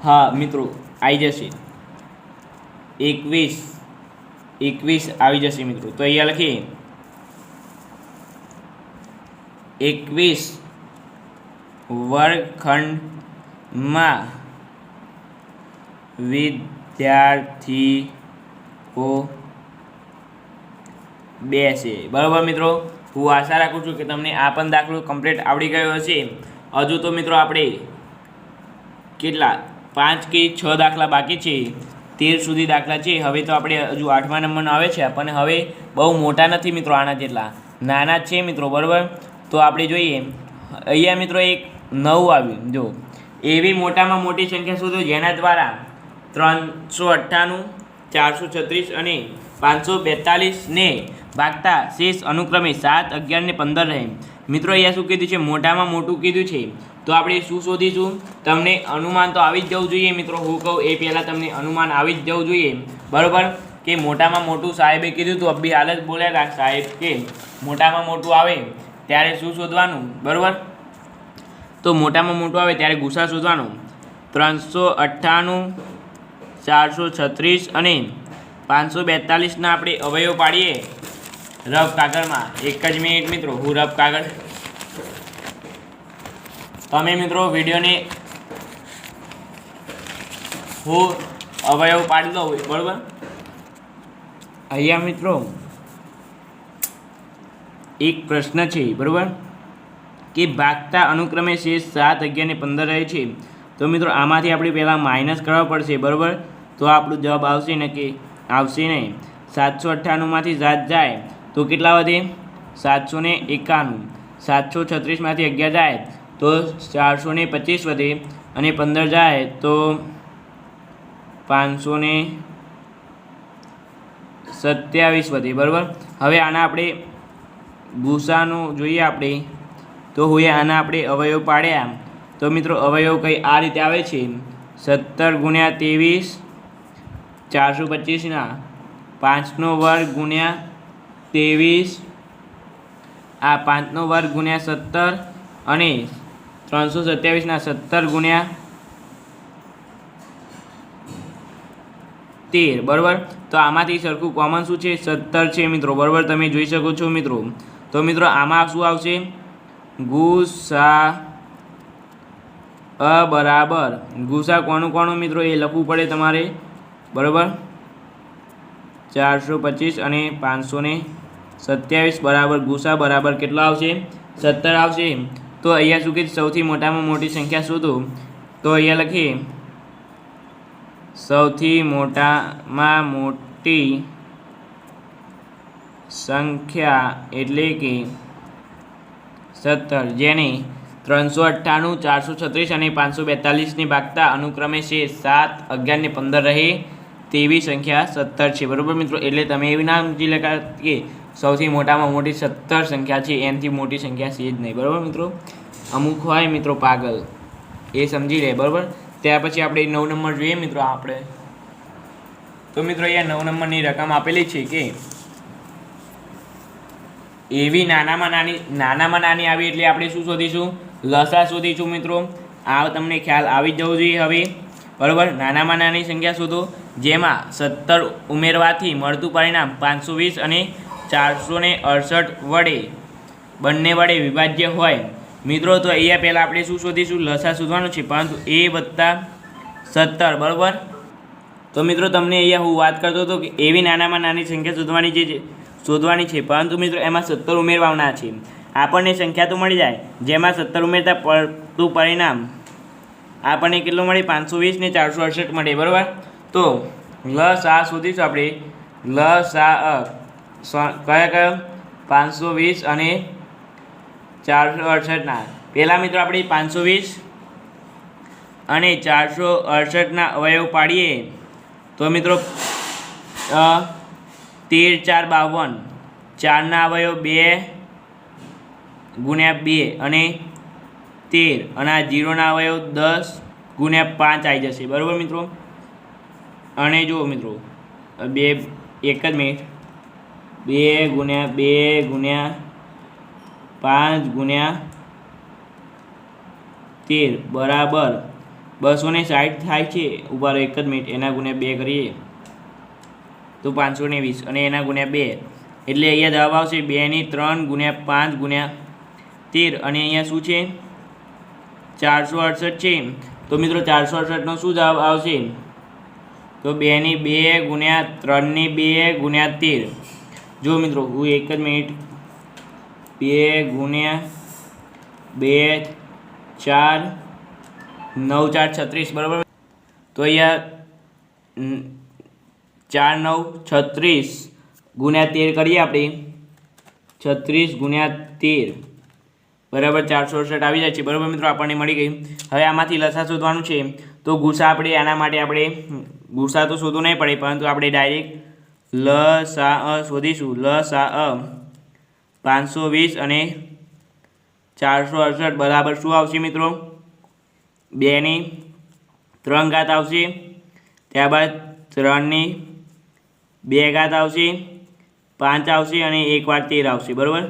A: હા મિત્રો આવી જશે 21 આવી જશે મિત્રો। તો અહીંયા લખીએ 21 વર્ગખંડમાં વિદ્યાર્થીઓ બેસે બરાબર મિત્રો। હું આશા રાખું છું કે તમને આ પણ દાખલો કમ્પ્લીટ આવડી ગયો હશે। હજુ તો મિત્રો આપણે કેટલા 5 કે 6 દાખલા બાકી છે 13 સુધી દાખલા છે। હવે તો આપણે હજુ 8મા નંબરનો આવે છે પણ હવે બહુ મોટા નથી મિત્રો આના જેટલા નાના છે મિત્રો બરાબર। તો આપણે જોઈએ અહીંયા મિત્રો એક 9 આવ્યું જો એવી મોટામાં મોટી સંખ્યા શોધો જેના દ્વારા 398 436 અને 542 ને ભાગતા શેષ અનુક્રમે 7 11 ને 15 રહે। મિત્રો અહીંયા શું કીધું છે મોટામાં મોટું કીધું છે તો આપણે શું શોધીશું તમને અનુમાન તો આવી જ જવું જોઈએ મિત્રો। હું કહું એ પહેલાં તમને અનુમાન આવી જ જવું જોઈએ બરાબર કે મોટામાં મોટું સાહેબે કીધું હતું અભી હાલ જ બોલ્યા હતા સાહેબ કે મોટામાં મોટું આવે ત્યારે શું શોધવાનું બરાબર। તો મોટામાં મોટું આવે ત્યારે ગુસા શોધવાનો 398 436 અને 542ના આપણે અવયવ પાડીએ રફ કાગળમાં। એક જ મિનિટ મિત્રો હું રફ કાગળ તમે મિત્રો વિડીયોને હું અવયવ પાડી દઉં બરાબર। અહીંયા મિત્રો એક પ્રશ્ન છે બરાબર કે ભાગતા અનુક્રમે શેષ 7 11 ને 15 રહે છે। તો મિત્રો આમાંથી આપણે પહેલાં માઇનસ કરવા પડશે બરાબર। તો આપણું જવાબ આવશે ને કે આવશે નહીં 798માંથી 7 જાય તો કેટલા વધે 791 736માંથી 11 જાય તો 425 વધે અને 15 જાય તો 527 વધે બરાબર। હવે આના આપણે ગુસાનું જોઈએ આપણે તો હોય આના આપણે અવયવ પાડ્યા તો મિત્રો અવયવ કંઈ આ રીતે આવે છે 17 ગુણ્યા 23 425ના 5નો વર્ગ ગુણ્યા 23 આ 5નો વર્ગ ગુણ્યા 17 અને 327ના 17 ગુણ્યા 13 બરાબર। તો આમાંથી સરખું કોમન શું છે 17 છે મિત્રો બરાબર તમે જોઈ શકો છો મિત્રો। તો મિત્રો આમાં શું આવશે ગુસા બરાબર ગુસા કોનું મિત્રો એ લખવું પડે તમારે બરાબર 425 અને 527 બરાબર ગુસા બરાબર કેટલો આવશે 17 આવશે। તો અહીંયા શું કે સૌથી મોટામાં મોટી સંખ્યા શોધો તો અહીંયા લખીએ સૌથી મોટામાં મોટી સંખ્યા એટલે કે 17 જેને 398 436 અને 542ને ભાગતા અનુક્રમે છે 7 11 ને 15 રહે તેવી સંખ્યા 17 છે બરાબર મિત્રો। એટલે તમે એવી ના સમજી લેતા કે સૌથી મોટામાં મોટી 17 સંખ્યા છે એનાથી મોટી સંખ્યા છે જ નહીં બરાબર મિત્રો। અમુક હોય મિત્રો પાગલ એ સમજી લે બરાબર ત્યાર પછી આપણે 9 નંબર જોઈએ મિત્રો આપણે. તો મિત્રો અહીંયા 9 નંબરની રકમ આપેલી છે કે એવી નાનામાં નાની આવી એટલે આપણે શું શોધીશું? લસા શોધીશું મિત્રો. આ તમને ખ્યાલ આવી જ જવો જોઈએ હવે, બરાબર. નાનામાં નાની સંખ્યા શોધો જેમાં 17 ઉમેરવાથી મળતું પરિણામ 520 અને 468 વડે બંને વડે વિભાજ્ય હોય મિત્રો. તો અહીંયા પહેલાં આપણે શું શોધીશું? લસા શોધવાનું છે, પરંતુ a વત્તા 17, બરાબર. તો મિત્રો તમને અહીંયા હું વાત કરતો હતો કે એવી નાનામાં નાની સંખ્યા શોધવાની છે, પરંતુ મિત્રો એમાં 17 ઉમેરવાના છે. આપણને સંખ્યા તો મળી જાય જેમાં 17 ઉમેરતા પડતું પરિણામ આપણને કેટલું મળે? 520 ને 468 મળે, બરાબર. તો લસા શોધીશું આપણે. લસા કયા 520 અને 468ના. પહેલાં મિત્રો આપણે 520 અને 468ના અવયવ પાડીએ તો મિત્રો 13 4 52, 4ના અવયવ 2 ગુણ્યા 2 અને 13, અને આ 0ના અવયવ 10 ગુણ્યા 5 આવી જશે, બરાબર મિત્રો. અને જુઓ મિત્રો 2 એક જ મિનિટ 2 ગુણ્યા 2 ગુણ્યા 5 ગુણ્યા 13 બરાબર 260 થાય છે. ઉભા રહો એક જ મિનિટ, એના ગુણ્યા 2 કરીએ તો 520 અને એના ગુણ્યા 2 એટલે અહીંયા જવાબ આવશે 2 ની 3 ગુણ્યા 5 ગુણ્યા 13, અને અહીંયા શું છે? 468 છે. તો મિત્રો 468નો શું જવાબ આવશે? તો 2 ની 2 ગુણ્યા 3 ની 2 ગુણ્યા 13. જો મિત્રો હું એક જ મિનિટ 2 ગુણ્યા 2 4 9 4 36, બરાબર. તો અહીંયા 4 9 36 ગુણ્યા 13 કરીએ આપણે 36 ગુણ્યા 13 બરાબર 468 આવી જાય છે, બરાબર મિત્રો. આપણને મળી ગઈ. હવે આમાંથી લસા શોધવાનું છે. તો ગુસા આપણે આના માટે આપણે ગુસા તો શોધવું નહીં પડે, પરંતુ આપણે ડાયરેક્ટ લસા શોધીશું. લસા 520 અને 468 બરાબર શું આવશે મિત્રો? 2 ની 3 ઘાત આવશે, ત્યારબાદ 3 ની 2 ઘાત આવશે, 5 આવશે અને 1 વાર 13 આવશે, બરાબર.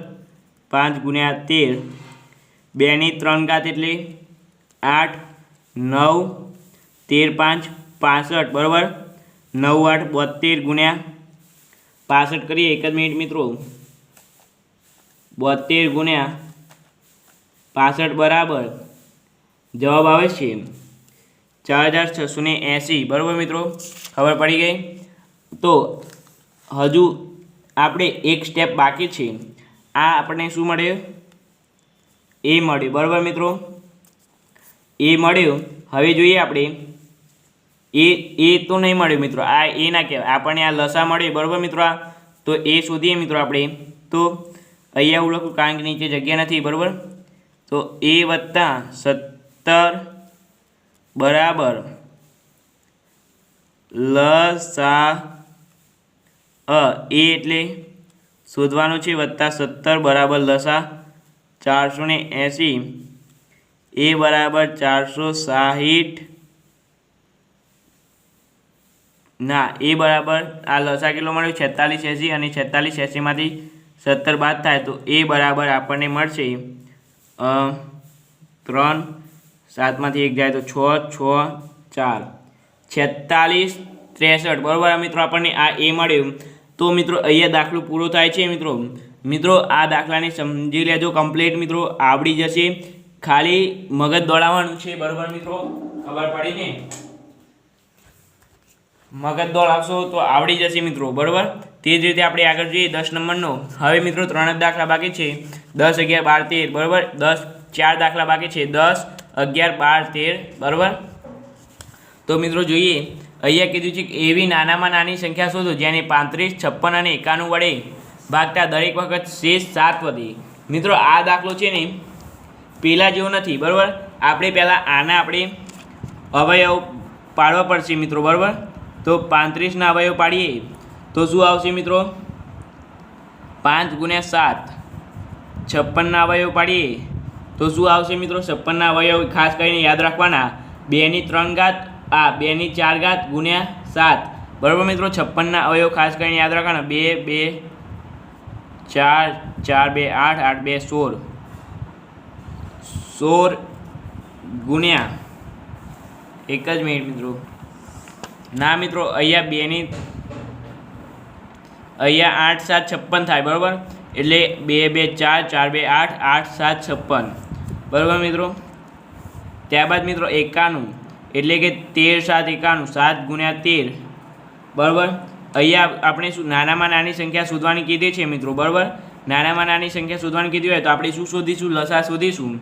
A: 5 ગુણ્યા 13, 2 ની 3 ઘાત એટલે 8, 9, 13 5 65, બરાબર. 9 8 72 ગુણ્યા 65 કરીએ એક જ મિનિટ મિત્રો. 72 ગુણ્યા 65 બરાબર જવાબ આવે છે 4680, બરાબર મિત્રો. ખબર પડી ગઈ. તો હજુ આપણે એક સ્ટેપ બાકી છે. આ આપણને શું મળ્યું? એ મળ્યું, બરાબર મિત્રો. એ મળ્યું. હવે જોઈએ આપણે એ તો નહીં મળ્યું મિત્રો. આ એ ના કહેવાય, આપણને આ લસા મળ્યું, બરાબર મિત્રો. આ તો એ શોધીએ મિત્રો આપણે. તો અહીંયા હું લખું કારણ કે નીચે જગ્યા નથી, બરાબર. તો એ વત્તા 17 બરાબર લસા એ એટલે શોધવાનું છે વત્તા 17 બરાબર લસા 480, એ બરાબર 460 ના એ બરાબર આ લસા કેટલો મળ્યો? 4680, અને 4680માંથી 17 બાદ થાય તો એ બરાબર આપણને મળશે 3 7માંથી 1 જાય તો 6 6 4 46 63, બરાબર મિત્રો. આપણને આ એ મળ્યું. તો મિત્રો અહીંયા દાખલો પૂરો થાય છે મિત્રો. આ દાખલાને સમજી લેજો કમ્પ્લીટ મિત્રો. આવડી જશે, ખાલી મગજ દોડાવવાનું છે, બરાબર મિત્રો. ખબર પડી ને? મગજ દોડાવશો તો આવડી જશે મિત્રો, બરાબર. તે જ રીતે આપણે આગળ જોઈએ 10 નંબરનો. હવે મિત્રો 3 જ દાખલા બાકી છે. 10 11 12 13, બરાબર. 4 દાખલા બાકી છે. 10 11 12 13, બરાબર. તો મિત્રો જોઈએ અહીંયા કીધું છે કે એવી નાનામાં નાની સંખ્યા શોધો જેને 35 56 અને 91 વડે ભાગતા દરેક વખત શેષ 7 વધે. મિત્રો આ દાખલો છે ને પેલા જેવો નથી, બરાબર. આપણે પહેલાં આના આપણે અવયવ પાડવા પડશે મિત્રો, બરાબર. તો 35ના અવયવ પાડીએ તો શું આવશે મિત્રો? 5 ગુણ્યા 7. 56ના અવયવ પાડીએ તો શું આવશે મિત્રો? 56ના અવયવ ખાસ કરીને યાદ રાખવાના 2 ની 3 ઘાત 2 ની 4 ઘાત ગુણ્યા 7 બરાબર મિત્રો. 56ના અવયવ ખાસ કરીને યાદ રાખવાના 2 2 4 4 2 8 8 2 16 16 ગુણ્યા એક જ મિનિટ મિત્રો ના મિત્રો અહીંયા 8 7 56 થાય બરાબર. એટલે 2 2 4 4 2 8 8 7 56 બરાબર મિત્રો. ત્યારબાદ મિત્રો 91 એટલે કે 13 7 91 7 ગુણ્યા 13 બરાબર. અહીંયા આપણે શું નાનામાં નાની સંખ્યા શોધવાની કીધી છે મિત્રો બરાબર. નાનામાં નાની સંખ્યા શોધવાની કીધી હોય તો આપણે શું શોધીશું? લસા શોધીશું.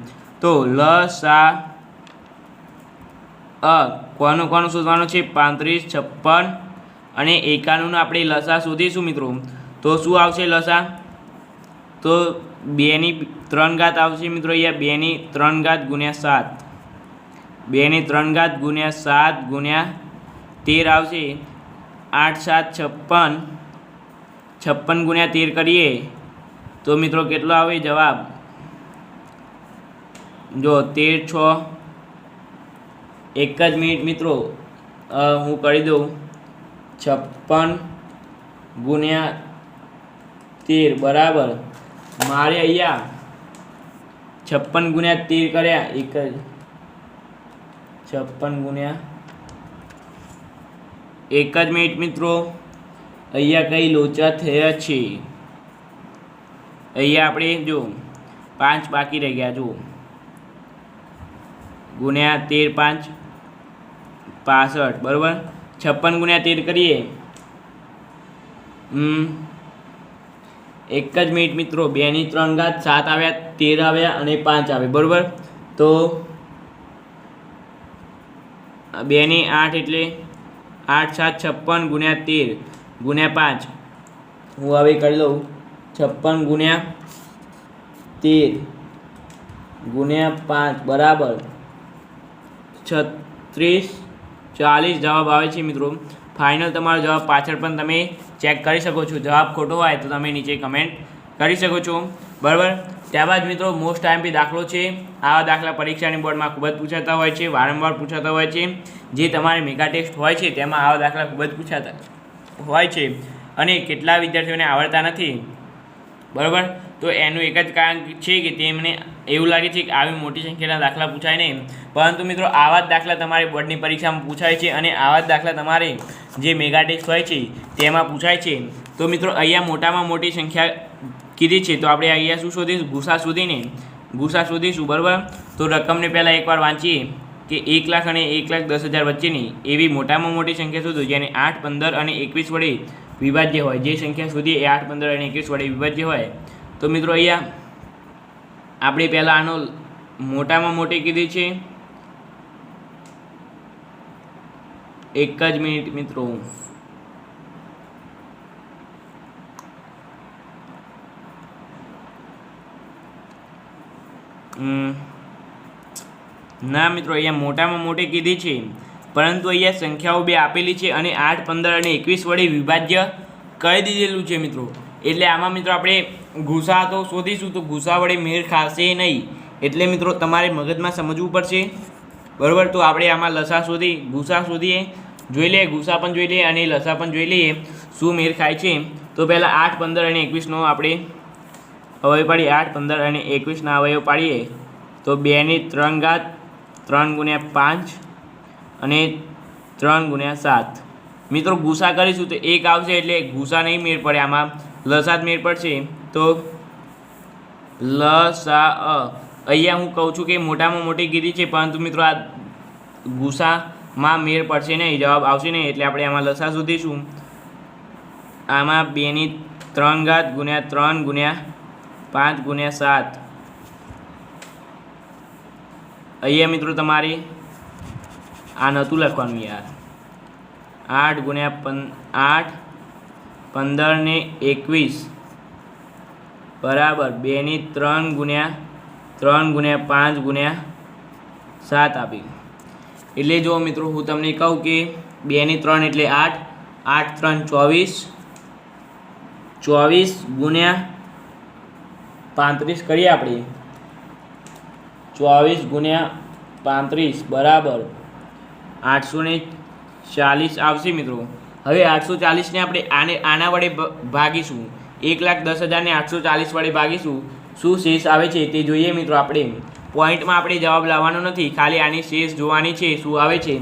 A: તો લસા કોનું શોધવાનું છે? 35 56 અને 91નો આપણે લસા શોધીશું મિત્રો. તો શું આવશે લસા? તો 2 ની 3 ઘાત આવશે મિત્રો. અહીંયા 2 ની 3 ઘાત ગુણ્યા 7 2 ની 3 ઘાત ગુણ્યા 7 ગુણ્યા 13 આવશે. 8 7 56 56 ગુણ્યા 13 કરીએ તો મિત્રો કેટલો આવે જવાબ? જો 13 6 એક જ મિનિટ મિત્રો હું કરી દઉં. 56 ગુણ્યા 13 બરાબર. મારે અહીંયા 56 ગુણ્યા 13 કર્યા એક જ 56 ગુણ્યા એક જ મિનિટ મિત્રો અહીંયા કઈ લોચા થયા છે. અહીંયા આપણે જો 5 બાકી રહી ગયા. જો ગુણ્યા 13 5 65 બરાબર. 56 ગુણ્યા 13 કરીએ એક જ મિનિટ મિત્રો 2 ની 3 ઘાત 7 આવ્યા 13 આવ્યા અને 5 આવે બરાબર. તો 2 ની 8 એટલે 8 7 56 ગુણ્યા 13 ગુણ્યા 5 હું હવે કરી લઉં. 56 ગુણ્યા 13 ગુણ્યા 5 બરાબર 36 40 જવાબ આવે છે મિત્રો. ફાઇનલ તમારો જવાબ પાછળ પણ તમે ચેક કરી શકો છો. જવાબ ખોટો હોય તો તમે નીચે કમેન્ટ કરી શકો છો બરાબર. ત્યારબાદ મિત્રો મોસ્ટ આઈએમપી દાખલો છે. આવા દાખલા પરીક્ષાની બોર્ડમાં ખૂબ જ પૂછાતા હોય છે, વારંવાર પૂછાતા હોય છે. જે તમારે મેગા ટેસ્ટ હોય છે તેમાં આવા દાખલા ખૂબ જ પૂછાતા હોય છે અને કેટલા વિદ્યાર્થીઓને આવડતા નથી બરાબર. તો એનું એક જ કારણ છે કે તેમને એવું લાગે છે કે આવી મોટી સંખ્યાના દાખલા પૂછાય નહીં. પરંતુ મિત્રો આવા જ દાખલા તમારી બોર્ડની પરીક્ષામાં પૂછાય છે અને આવા જ દાખલા તમારે જે મેગા ટેસ્ટ હોય છે તેમાં પૂછાય છે. તો મિત્રો અહીંયા મોટામાં મોટી સંખ્યા કીધી છે તો આપણે અહીંયા શું શોધીશું? ગુસા શોધીશું બરાબર. તો રકમને પહેલાં એકવાર વાંચીએ કે 1 લાખ અને 1,10,000 વચ્ચેની એવી મોટામાં મોટી સંખ્યા શોધો જેને 8 15 અને 21 વડે વિભાજ્ય હોય. જે સંખ્યા શોધીએ એ 8 15 અને 21 વડે વિભાજ્ય હોય. તો મિત્રો અહીંયા આપણે પહેલાં આનો મોટામાં મોટી કીધી છે. એક જ મિનિટ મિત્રો ના મિત્રો અહીંયા મોટામાં મોટી કીધી છે પરંતુ અહીંયા સંખ્યાઓ બે આપેલી છે અને 8 15 અને 21 વડે વિભાજ્ય કહી દીધેલું છે મિત્રો. એટલે આમાં મિત્રો આપણે ગુસા તો શોધીશું તો ગુસા વડે મેળ ખાશે નહીં. એટલે મિત્રો તમારે મગજમાં સમજવું પડશે બરાબર. તો આપણે આમાં લસા ગુસા શોધીએ, જોઈ લઈએ, ગુસા પણ જોઈ લઈએ અને લસા પણ જોઈ લઈએ શું મેળ ખાય છે. તો પહેલાં 8 15 અને 21નો આપણે અવયવ પાડીએ. 8 15 અને 21ના અવયવ પાડીએ તો 2 ની 3 ઘાત 3 ગુણ્યા 5 અને 3 ગુણ્યા 7 મિત્રો ગુસા કરીશું તો 1 આવશે એટલે ગુસા નહીં મેળ પડે, આમાં લસા જ મેળ પડશે. તો લસા અહીંયા હું કહું છું કે મોટામાં મોટી કીધી છે પરંતુ મિત્રો આ ગુસામાં મેળ પડશે નહીં, જવાબ આવશે નહીં. એટલે આપણે આમાં લસા શોધીશું. આમાં 2 ની 3 ઘાત ગુણ્યા 3 ગુણ્યા 5 ગુણ્યા 7 અહીંયા મિત્રો તમારે આ નહોતું લખવાનું યાર. 8 ગુણ્યા 8 15 ને 21 બરાબર 2 ની 3 ગુણ્યા 5 ગુણ્યા 7 આપી. એટલે જો મિત્રો હું તમને કહું કે 2 ની 3 એટલે 8 8 3 24 24 ગુણ્યા 35 કરીએ આપણે. 24 ગુણ્યા 35 બરાબર 840 આવશે મિત્રો। હવે 840ને આપણે આના વડે ભાગીશું, 1,10,000ને 840 વડે ભાગીશું, શું શેષ આવે છે તે જોઈએ મિત્રો। આપણે પોઈન્ટમાં આપણે જવાબ લાવવાનો નથી, ખાલી આની શેષ જોવાની છે શું આવે છે।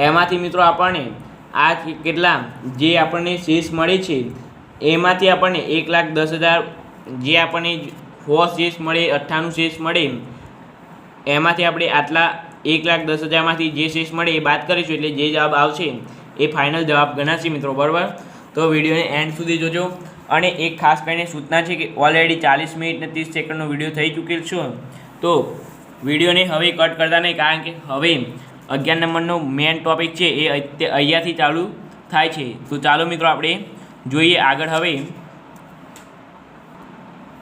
A: એમાંથી મિત્રો આપણને આ કેટલા જે આપણને શેષ મળે છે એમાંથી આપણને 1,10,000 જે આપણને શેષ મળે 98 શેષ મળે એમાંથી આપણે આટલા 1,10,000માંથી જે શેષ મળે એ બાદ કરીશું, એટલે જે જવાબ આવશે એ ફાઇનલ જવાબ ગણાશે મિત્રો, બરાબર। તો વિડીયોને એન્ડ સુધી જોજો। અને એક ખાસ કરીને સૂચના છે કે ઓલરેડી 40 મિનિટ અને 30 સેકન્ડનો વિડીયો થઈ ચૂકેલ છે, તો વિડીયોને હવે કટ કરતા નહીં, કારણ કે હવે 11 નંબરનો મેન ટોપિક છે એ અહીંયાથી ચાલુ થાય છે। તો ચાલો મિત્રો આપણે જોઈએ આગળ। હવે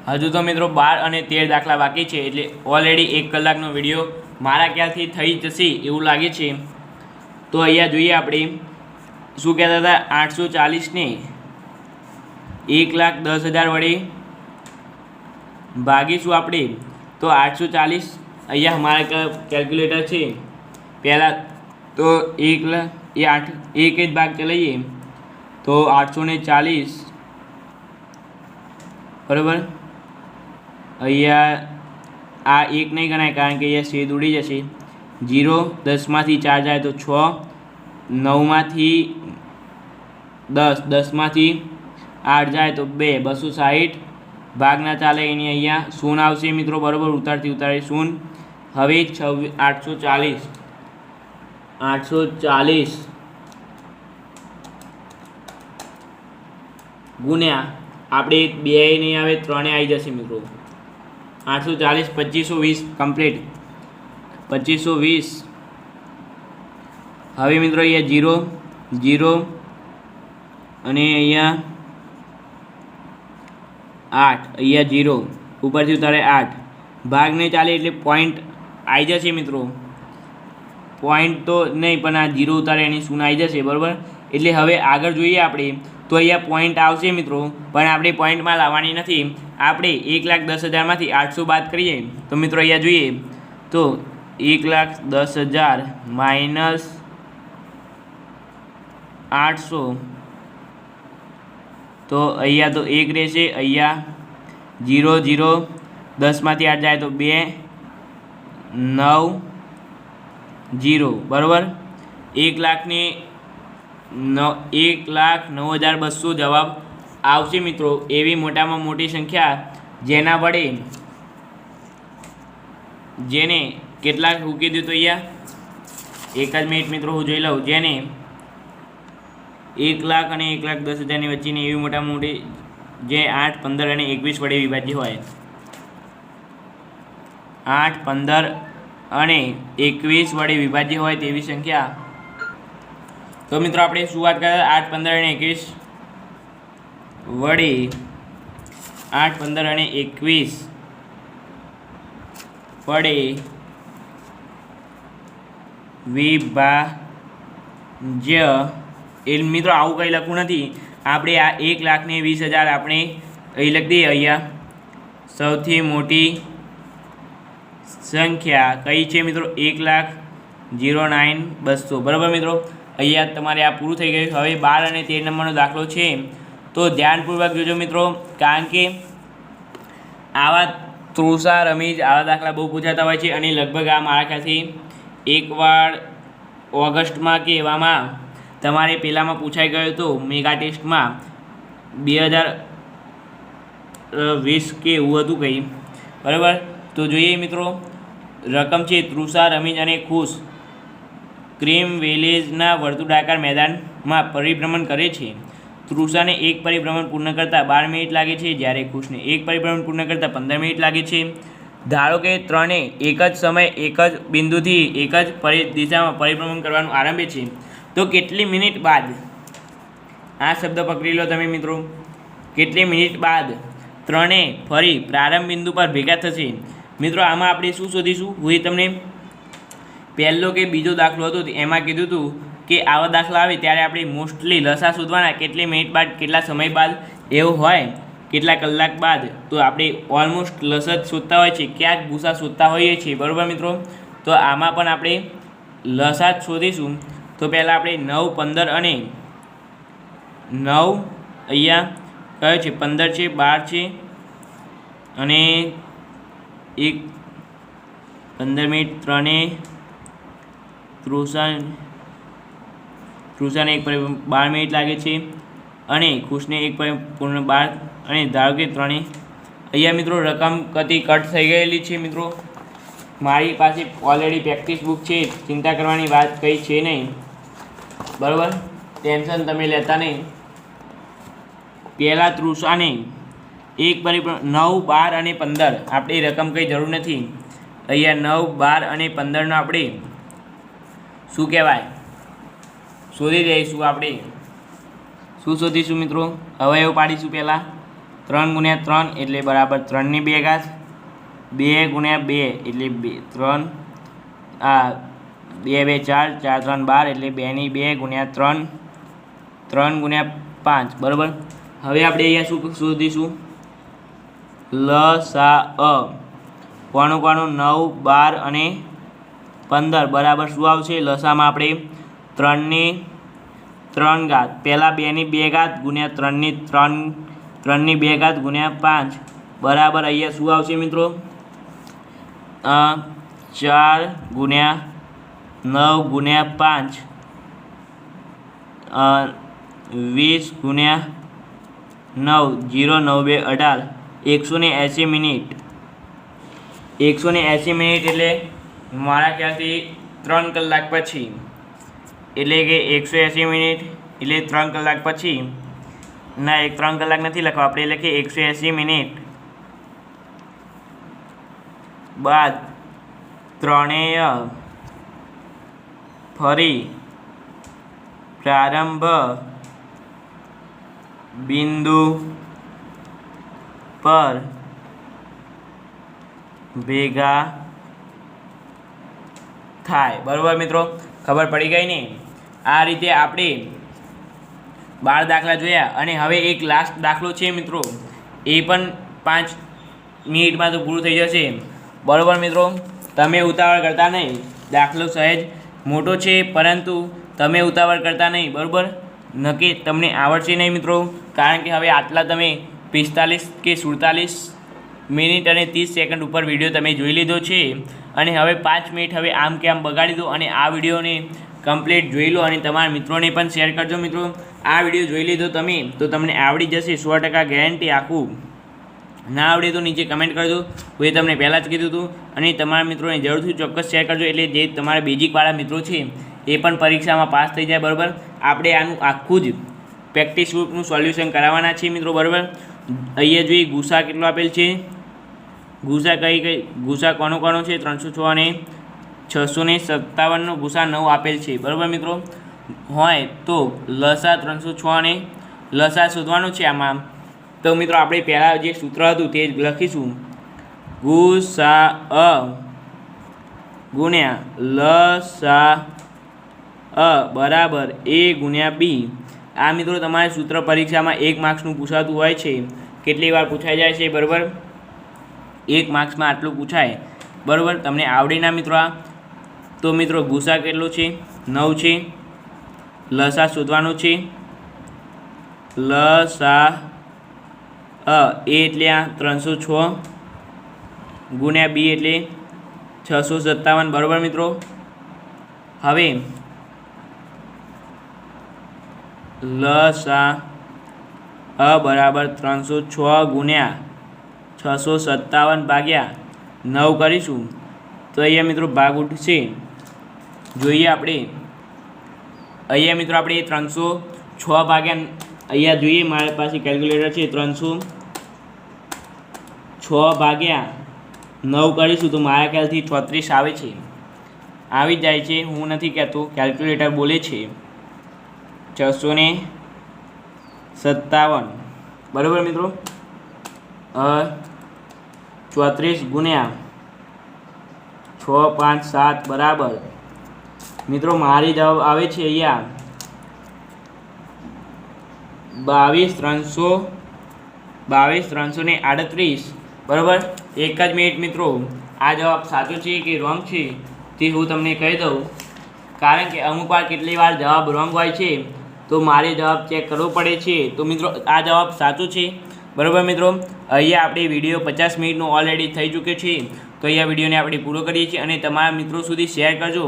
A: હજુ તો મિત્રો 12 અને 13 દાખલા બાકી છે, એટલે ઓલરેડી 1 કલાકનો વિડીયો મારા ખ્યાલથી થઈ જશે એવું લાગે છે। તો અહીંયા જોઈએ આપણે શું કહેતા હતા, 840ને 1,10,000 વડે ભાગીશું આપણે, તો 840 અહીંયા અમારા કેલ્ક્યુલેટર છે, પહેલાં તો 1 જ ભાગ ચલાવીએ તો 840 બરાબર। અહીંયા આ 1 નહીં ગણાય કારણ કે અહીંયા છેદ ઉડી જશે, 0 10માંથી 4 જાય તો 6, 9માંથી 10, 10માંથી 8 જાય તો 2, 260 ભાગ ના ચાલે એની અહીંયા શૂન્ય આવશે મિત્રો, બરાબર। ઉતારતી ઉતારી શૂન્ય। હવે 840 ગુણ્યા આપણે 2 નહીં આવે 3 આવી જશે મિત્રો, 840 2520 કમ્પ્લીટ, 2520। હવે મિત્રો અહીંયા 0 0 અને અહીંયા 8, અહીંયા 0 ઉપરથી ઉતારે 8, ભાગ નહીં ચાલે એટલે પોઈન્ટ આવી જશે મિત્રો, પોઈન્ટ તો નહીં પણ આ 0 ઉતારે એની શૂન્ય આવી જશે, બરાબર। એટલે હવે આગળ જોઈએ આપણે, તો અહીંયા પોઈન્ટ આવશે મિત્રો, પણ આપણે પોઈન્ટમાં લાવવાની નથી, આપણે 1,10,000માંથી 800 બાદ કરીએ તો મિત્રો અહીંયા જોઈએ તો 1,10,000 માઇનસ 800, તો અહીંયા તો 1 રહેશે, અહીંયા 0 0 10માંથી 8 જાય તો 2, 9 0 બરાબર। 1,09,200 જવાબ આવશે મિત્રો। એવી મોટામાં મોટી સંખ્યા જેના વડે જેને કેટલાક હું કીધું તો અહીંયા 1 જ મિનિટ મિત્રો હું જોઈ લઉં, જેને 1,00,000 અને 1,10,000ની વચ્ચેની એવી મોટામાં મોટી જે 8, 15 અને 21 વડે વિભાજ્ય હોય, 8, 15 અને 21 વડે વિભાજ્ય હોય તેવી સંખ્યા। તો મિત્રો આપણે શું વાત કરીએ, 8, 15 અને 21 વડે 8, 15 અને 21 વડે વિભાજ્ય, એ મિત્રો આવું કંઈ લખવું નથી, આપણે આ 1,20,000 આપણે અહીં લખી દઈએ। અહીંયા સૌથી મોટી સંખ્યા કઈ છે મિત્રો, 1,09,200 બરાબર મિત્રો। અહીંયા તમારે આ પૂરું થઈ ગયું। હવે 12 અને 13 નંબરનો દાખલો છે, તો ધ્યાનપૂર્વક જોજો મિત્રો, કારણ કે આવા તૃષા રમીજ આવા દાખલા બહુ પૂછાતા હોય છે, અને લગભગ આ મારા ખ્યાલથી એકવાર ઓગસ્ટમાં કે એવામાં તમારે પહેલાંમાં પૂછાઈ ગયો હતો મેગા ટેસ્ટમાં 2020 કે એવું હતું કંઈ, બરાબર। તો જોઈએ મિત્રો, રકમ છે તૃષા રમીજ અને ખુશ ક્રીમ વિલેજના વર્તુળાકાર મેદાનમાં પરિભ્રમણ કરે છે। તૃષાને એક પરિભ્રમણ પૂર્ણ કરતાં 12 મિનિટ લાગે છે, જ્યારે ખુશને એક પરિભ્રમણ પૂર્ણ કરતાં 15 મિનિટ લાગે છે। ધારો કે ત્રણે એક જ સમયે એક જ બિંદુથી એક જ દિશામાં પરિભ્રમણ કરવાનું આરંભે છે, તો કેટલી મિનિટ બાદ, આ શબ્દ પકડી લો તમે મિત્રો, કેટલી મિનિટ બાદ ત્રણે ફરી પ્રારંભ બિંદુ પર ભેગા થશે। મિત્રો આમાં આપણે શું શોધીશું, હું તમને પહેલો કે બીજો દાખલો હતો એમાં કીધું હતું કે આવા દાખલા આવે ત્યારે આપણે મોસ્ટલી લસા શોધવાના, કેટલી મિનિટ બાદ કેટલા સમય બાદ એવું હોય, કેટલા કલાક બાદ, તો આપણે ઓલમોસ્ટ લસ જ શોધતા હોય છે, ક્યાંક ભૂસા શોધતા હોઈએ છીએ, બરાબર મિત્રો। તો આમાં પણ આપણે લસા જ શોધીશું, તો પહેલાં આપણે 9, 15 અને 9 અહીંયા કયો છે 15 છે, 12 છે અને 1 15 મિનિટ 3 તૃષાને 1 પર 12 મિનિટ લાગે છે અને ખુશને 1 પર પૂર્ણ 12 અને ધારો કે 3 અહીંયા મિત્રો રકમ કતી કટ થઈ ગયેલી છે મિત્રો. મારી પાસે ઓલરેડી પ્રેક્ટિસ બુક છે, ચિંતા કરવાની વાત કંઈ છે નહીં, બરાબર, ટેન્શન તમે લેતા નહીં. પહેલાં તૃષાને 1 પર 9, 12 અને 15 આપણે રકમ કંઈ જરૂર નથી. અહીંયા 9, 12 અને 15નો આપણે શું કહેવાય શોધી દઈશું. આપણે શું શોધીશું મિત્રો? અવયવ પાડીશું. પહેલાં 3 × 3 એટલે બરાબર 3 ની 2 ઘાત, 2 × 2 એટલે 3, 2 2 4, 4 3 12 એટલે 2 ની 2 × 3, 3 × 5, બરાબર. હવે આપણે અહીંયા શું શોધીશું? લસા કોનું 9, 12 અને 15 બરાબર શું આવશે? લસામાં આપણે 3 ની 3 ઘાત, પહેલાં 2 ની 2 ઘાત ગુણ્યા 3 ની 2 ઘાત ગુણ્યા 5 બરાબર અહીંયા શું આવશે મિત્રો? 4 × 9 × 5 20 × 9 0 9 2 18 180 મિનિટ. 180 મિનિટ એટલે મારા ખ્યાલથી 3 કલાક પછી, એટલે કે 180 મિનિટ એટલે 3 કલાક પછી. ના, 3 કલાક નથી લખવા આપણે, લખીએ 180 મિનિટ બાદ ત્રણેય ફરી પ્રારંભ બિંદુ પર ભેગા થાય. બરાબર મિત્રો, ખબર પડી ગઈ ને? આ રીતે આપણે 12 દાખલા જોયા અને હવે એક લાસ્ટ દાખલો છે મિત્રો, એ પણ 5 મિનિટમાં તો પૂરું થઈ જશે. બરાબર મિત્રો, તમે ઉતાવળ કરતા નહીં. દાખલો સહેજ મોટો છે પરંતુ તમે ઉતાવળ કરતા નહીં, બરાબર. નક્કી તમને આવડશે નહીં મિત્રો, કારણ કે હવે આટલા તમે 45 કે 47 મિનિટ અને 30 સેકન્ડ ઉપર વિડીયો તમે જોઈ લીધો છે અને હવે 5 મિનિટ હવે આમ કે આમ બગાડી દો અને આ વિડીયોને કમ્પ્લીટ જોઈ લો અને તમારા મિત્રોને પણ શેર કરજો. મિત્રો, આ વિડીયો જોઈ લીધો તમે તો તમને આવડી જશે 100% ગેરંટી. આખું ના આવડે તો નીચે કમેન્ટ કરજો, હું એ તમને પહેલાં જ કીધું હતું. અને તમારા મિત્રોને જરૂરથી ચોક્કસ શેર કરજો, એટલે જે તમારા બેઝિકવાળા મિત્રો છે એ પણ પરીક્ષામાં પાસ થઈ જાય. બરાબર, આપણે આનું આખું જ પ્રેક્ટિસ બુકનું સોલ્યુશન કરાવવાના છીએ મિત્રો. બરાબર, અહીંયા જોઈએ ગુસા કેટલો આપેલ છે. ગુસા કોનો છે? 306 અને 657નો ગુસા 9 આપેલ છે. બરાબર મિત્રો, હોય તો લસા 306 અને લસા શોધવાનું છે આમાં. તો મિત્રો આપણે પહેલાં જે સૂત્ર હતું તે લખીશું. ગુસા ગુણ્યા લસા બરાબર A × B. આ મિત્રો તમારે સૂત્ર પરીક્ષામાં 1 માર્ક્સનું પૂછાતું હોય છે, કેટલી વાર પૂછાઈ જાય છે. બરાબર, 1 માર્ક્સમાં આટલું પૂછાય. બરાબર, તમને આવડે ના મિત્રો આ? તો મિત્રો ગુસા કેટલો છે? 9 છે. લસા શોધવાનો છે. લસા A એટલે આ 306 ગુણ્યા B એટલે 657. બરાબર મિત્રો, હવે લસા બરાબર 306 ગુણ્યા 657 ભાગ્યા 9 કરીશું તો અહીંયા મિત્રો ભાગ ઉઠશે. જોઈએ આપણે અહીંયા મિત્રો આપણે 306 ભાગ્યા અહીંયા જોઈએ, મારી પાસે કેલ્ક્યુલેટર છે. 306 ભાગ્યા 9 કરીશું તો મારા ખ્યાલથી 36 આવે છે, આવી જાય છે. હું નથી કહેતો, કેલ્ક્યુલેટર બોલે છે. 657 બરાબર મિત્રો, 34 ગુણ્યા 6 5 7 બરાબર મિત્રો મારી જવાબ આવે છે અહીંયા 22,338. બરાબર, એક જ મિનિટ મિત્રો, આ જવાબ સાચો છે કે રોંગ છે તે હું તમને કહી દઉં. કારણ કે અમુક વાર કેટલી વાર જવાબ રોંગ હોય છે, તો મારે જવાબ ચેક કરવો પડે છે. તો મિત્રો આ જવાબ સાચો છે. બરાબર મિત્રો, અહીંયા આપણી વિડીયો 50 મિનિટનો ઓલરેડી થઈ ચૂક્યો છે. તો અહીંયા વિડીયોને આપણે પૂરો કરીએ છીએ અને તમારા મિત્રો સુધી શેર કરજો,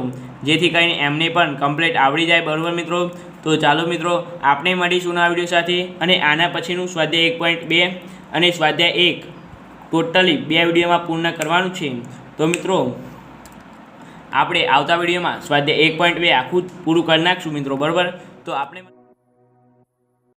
A: જેથી કરીને એમને પણ કમ્પ્લીટ આવડી જાય. બરાબર મિત્રો, તો ચાલો મિત્રો આપણે મળીશું આ વિડીયો સાથે, અને આના પછીનું સ્વાધ્યાય 1.2 અને સ્વાધ્યાય 1 ટોટલી 2 વિડીયોમાં પૂર્ણ કરવાનું છે. તો મિત્રો આપણે આવતા વિડીયોમાં સ્વાધ્યાય 1.2 આખું પૂરું કરી નાખશું મિત્રો. બરાબર, તો આપણે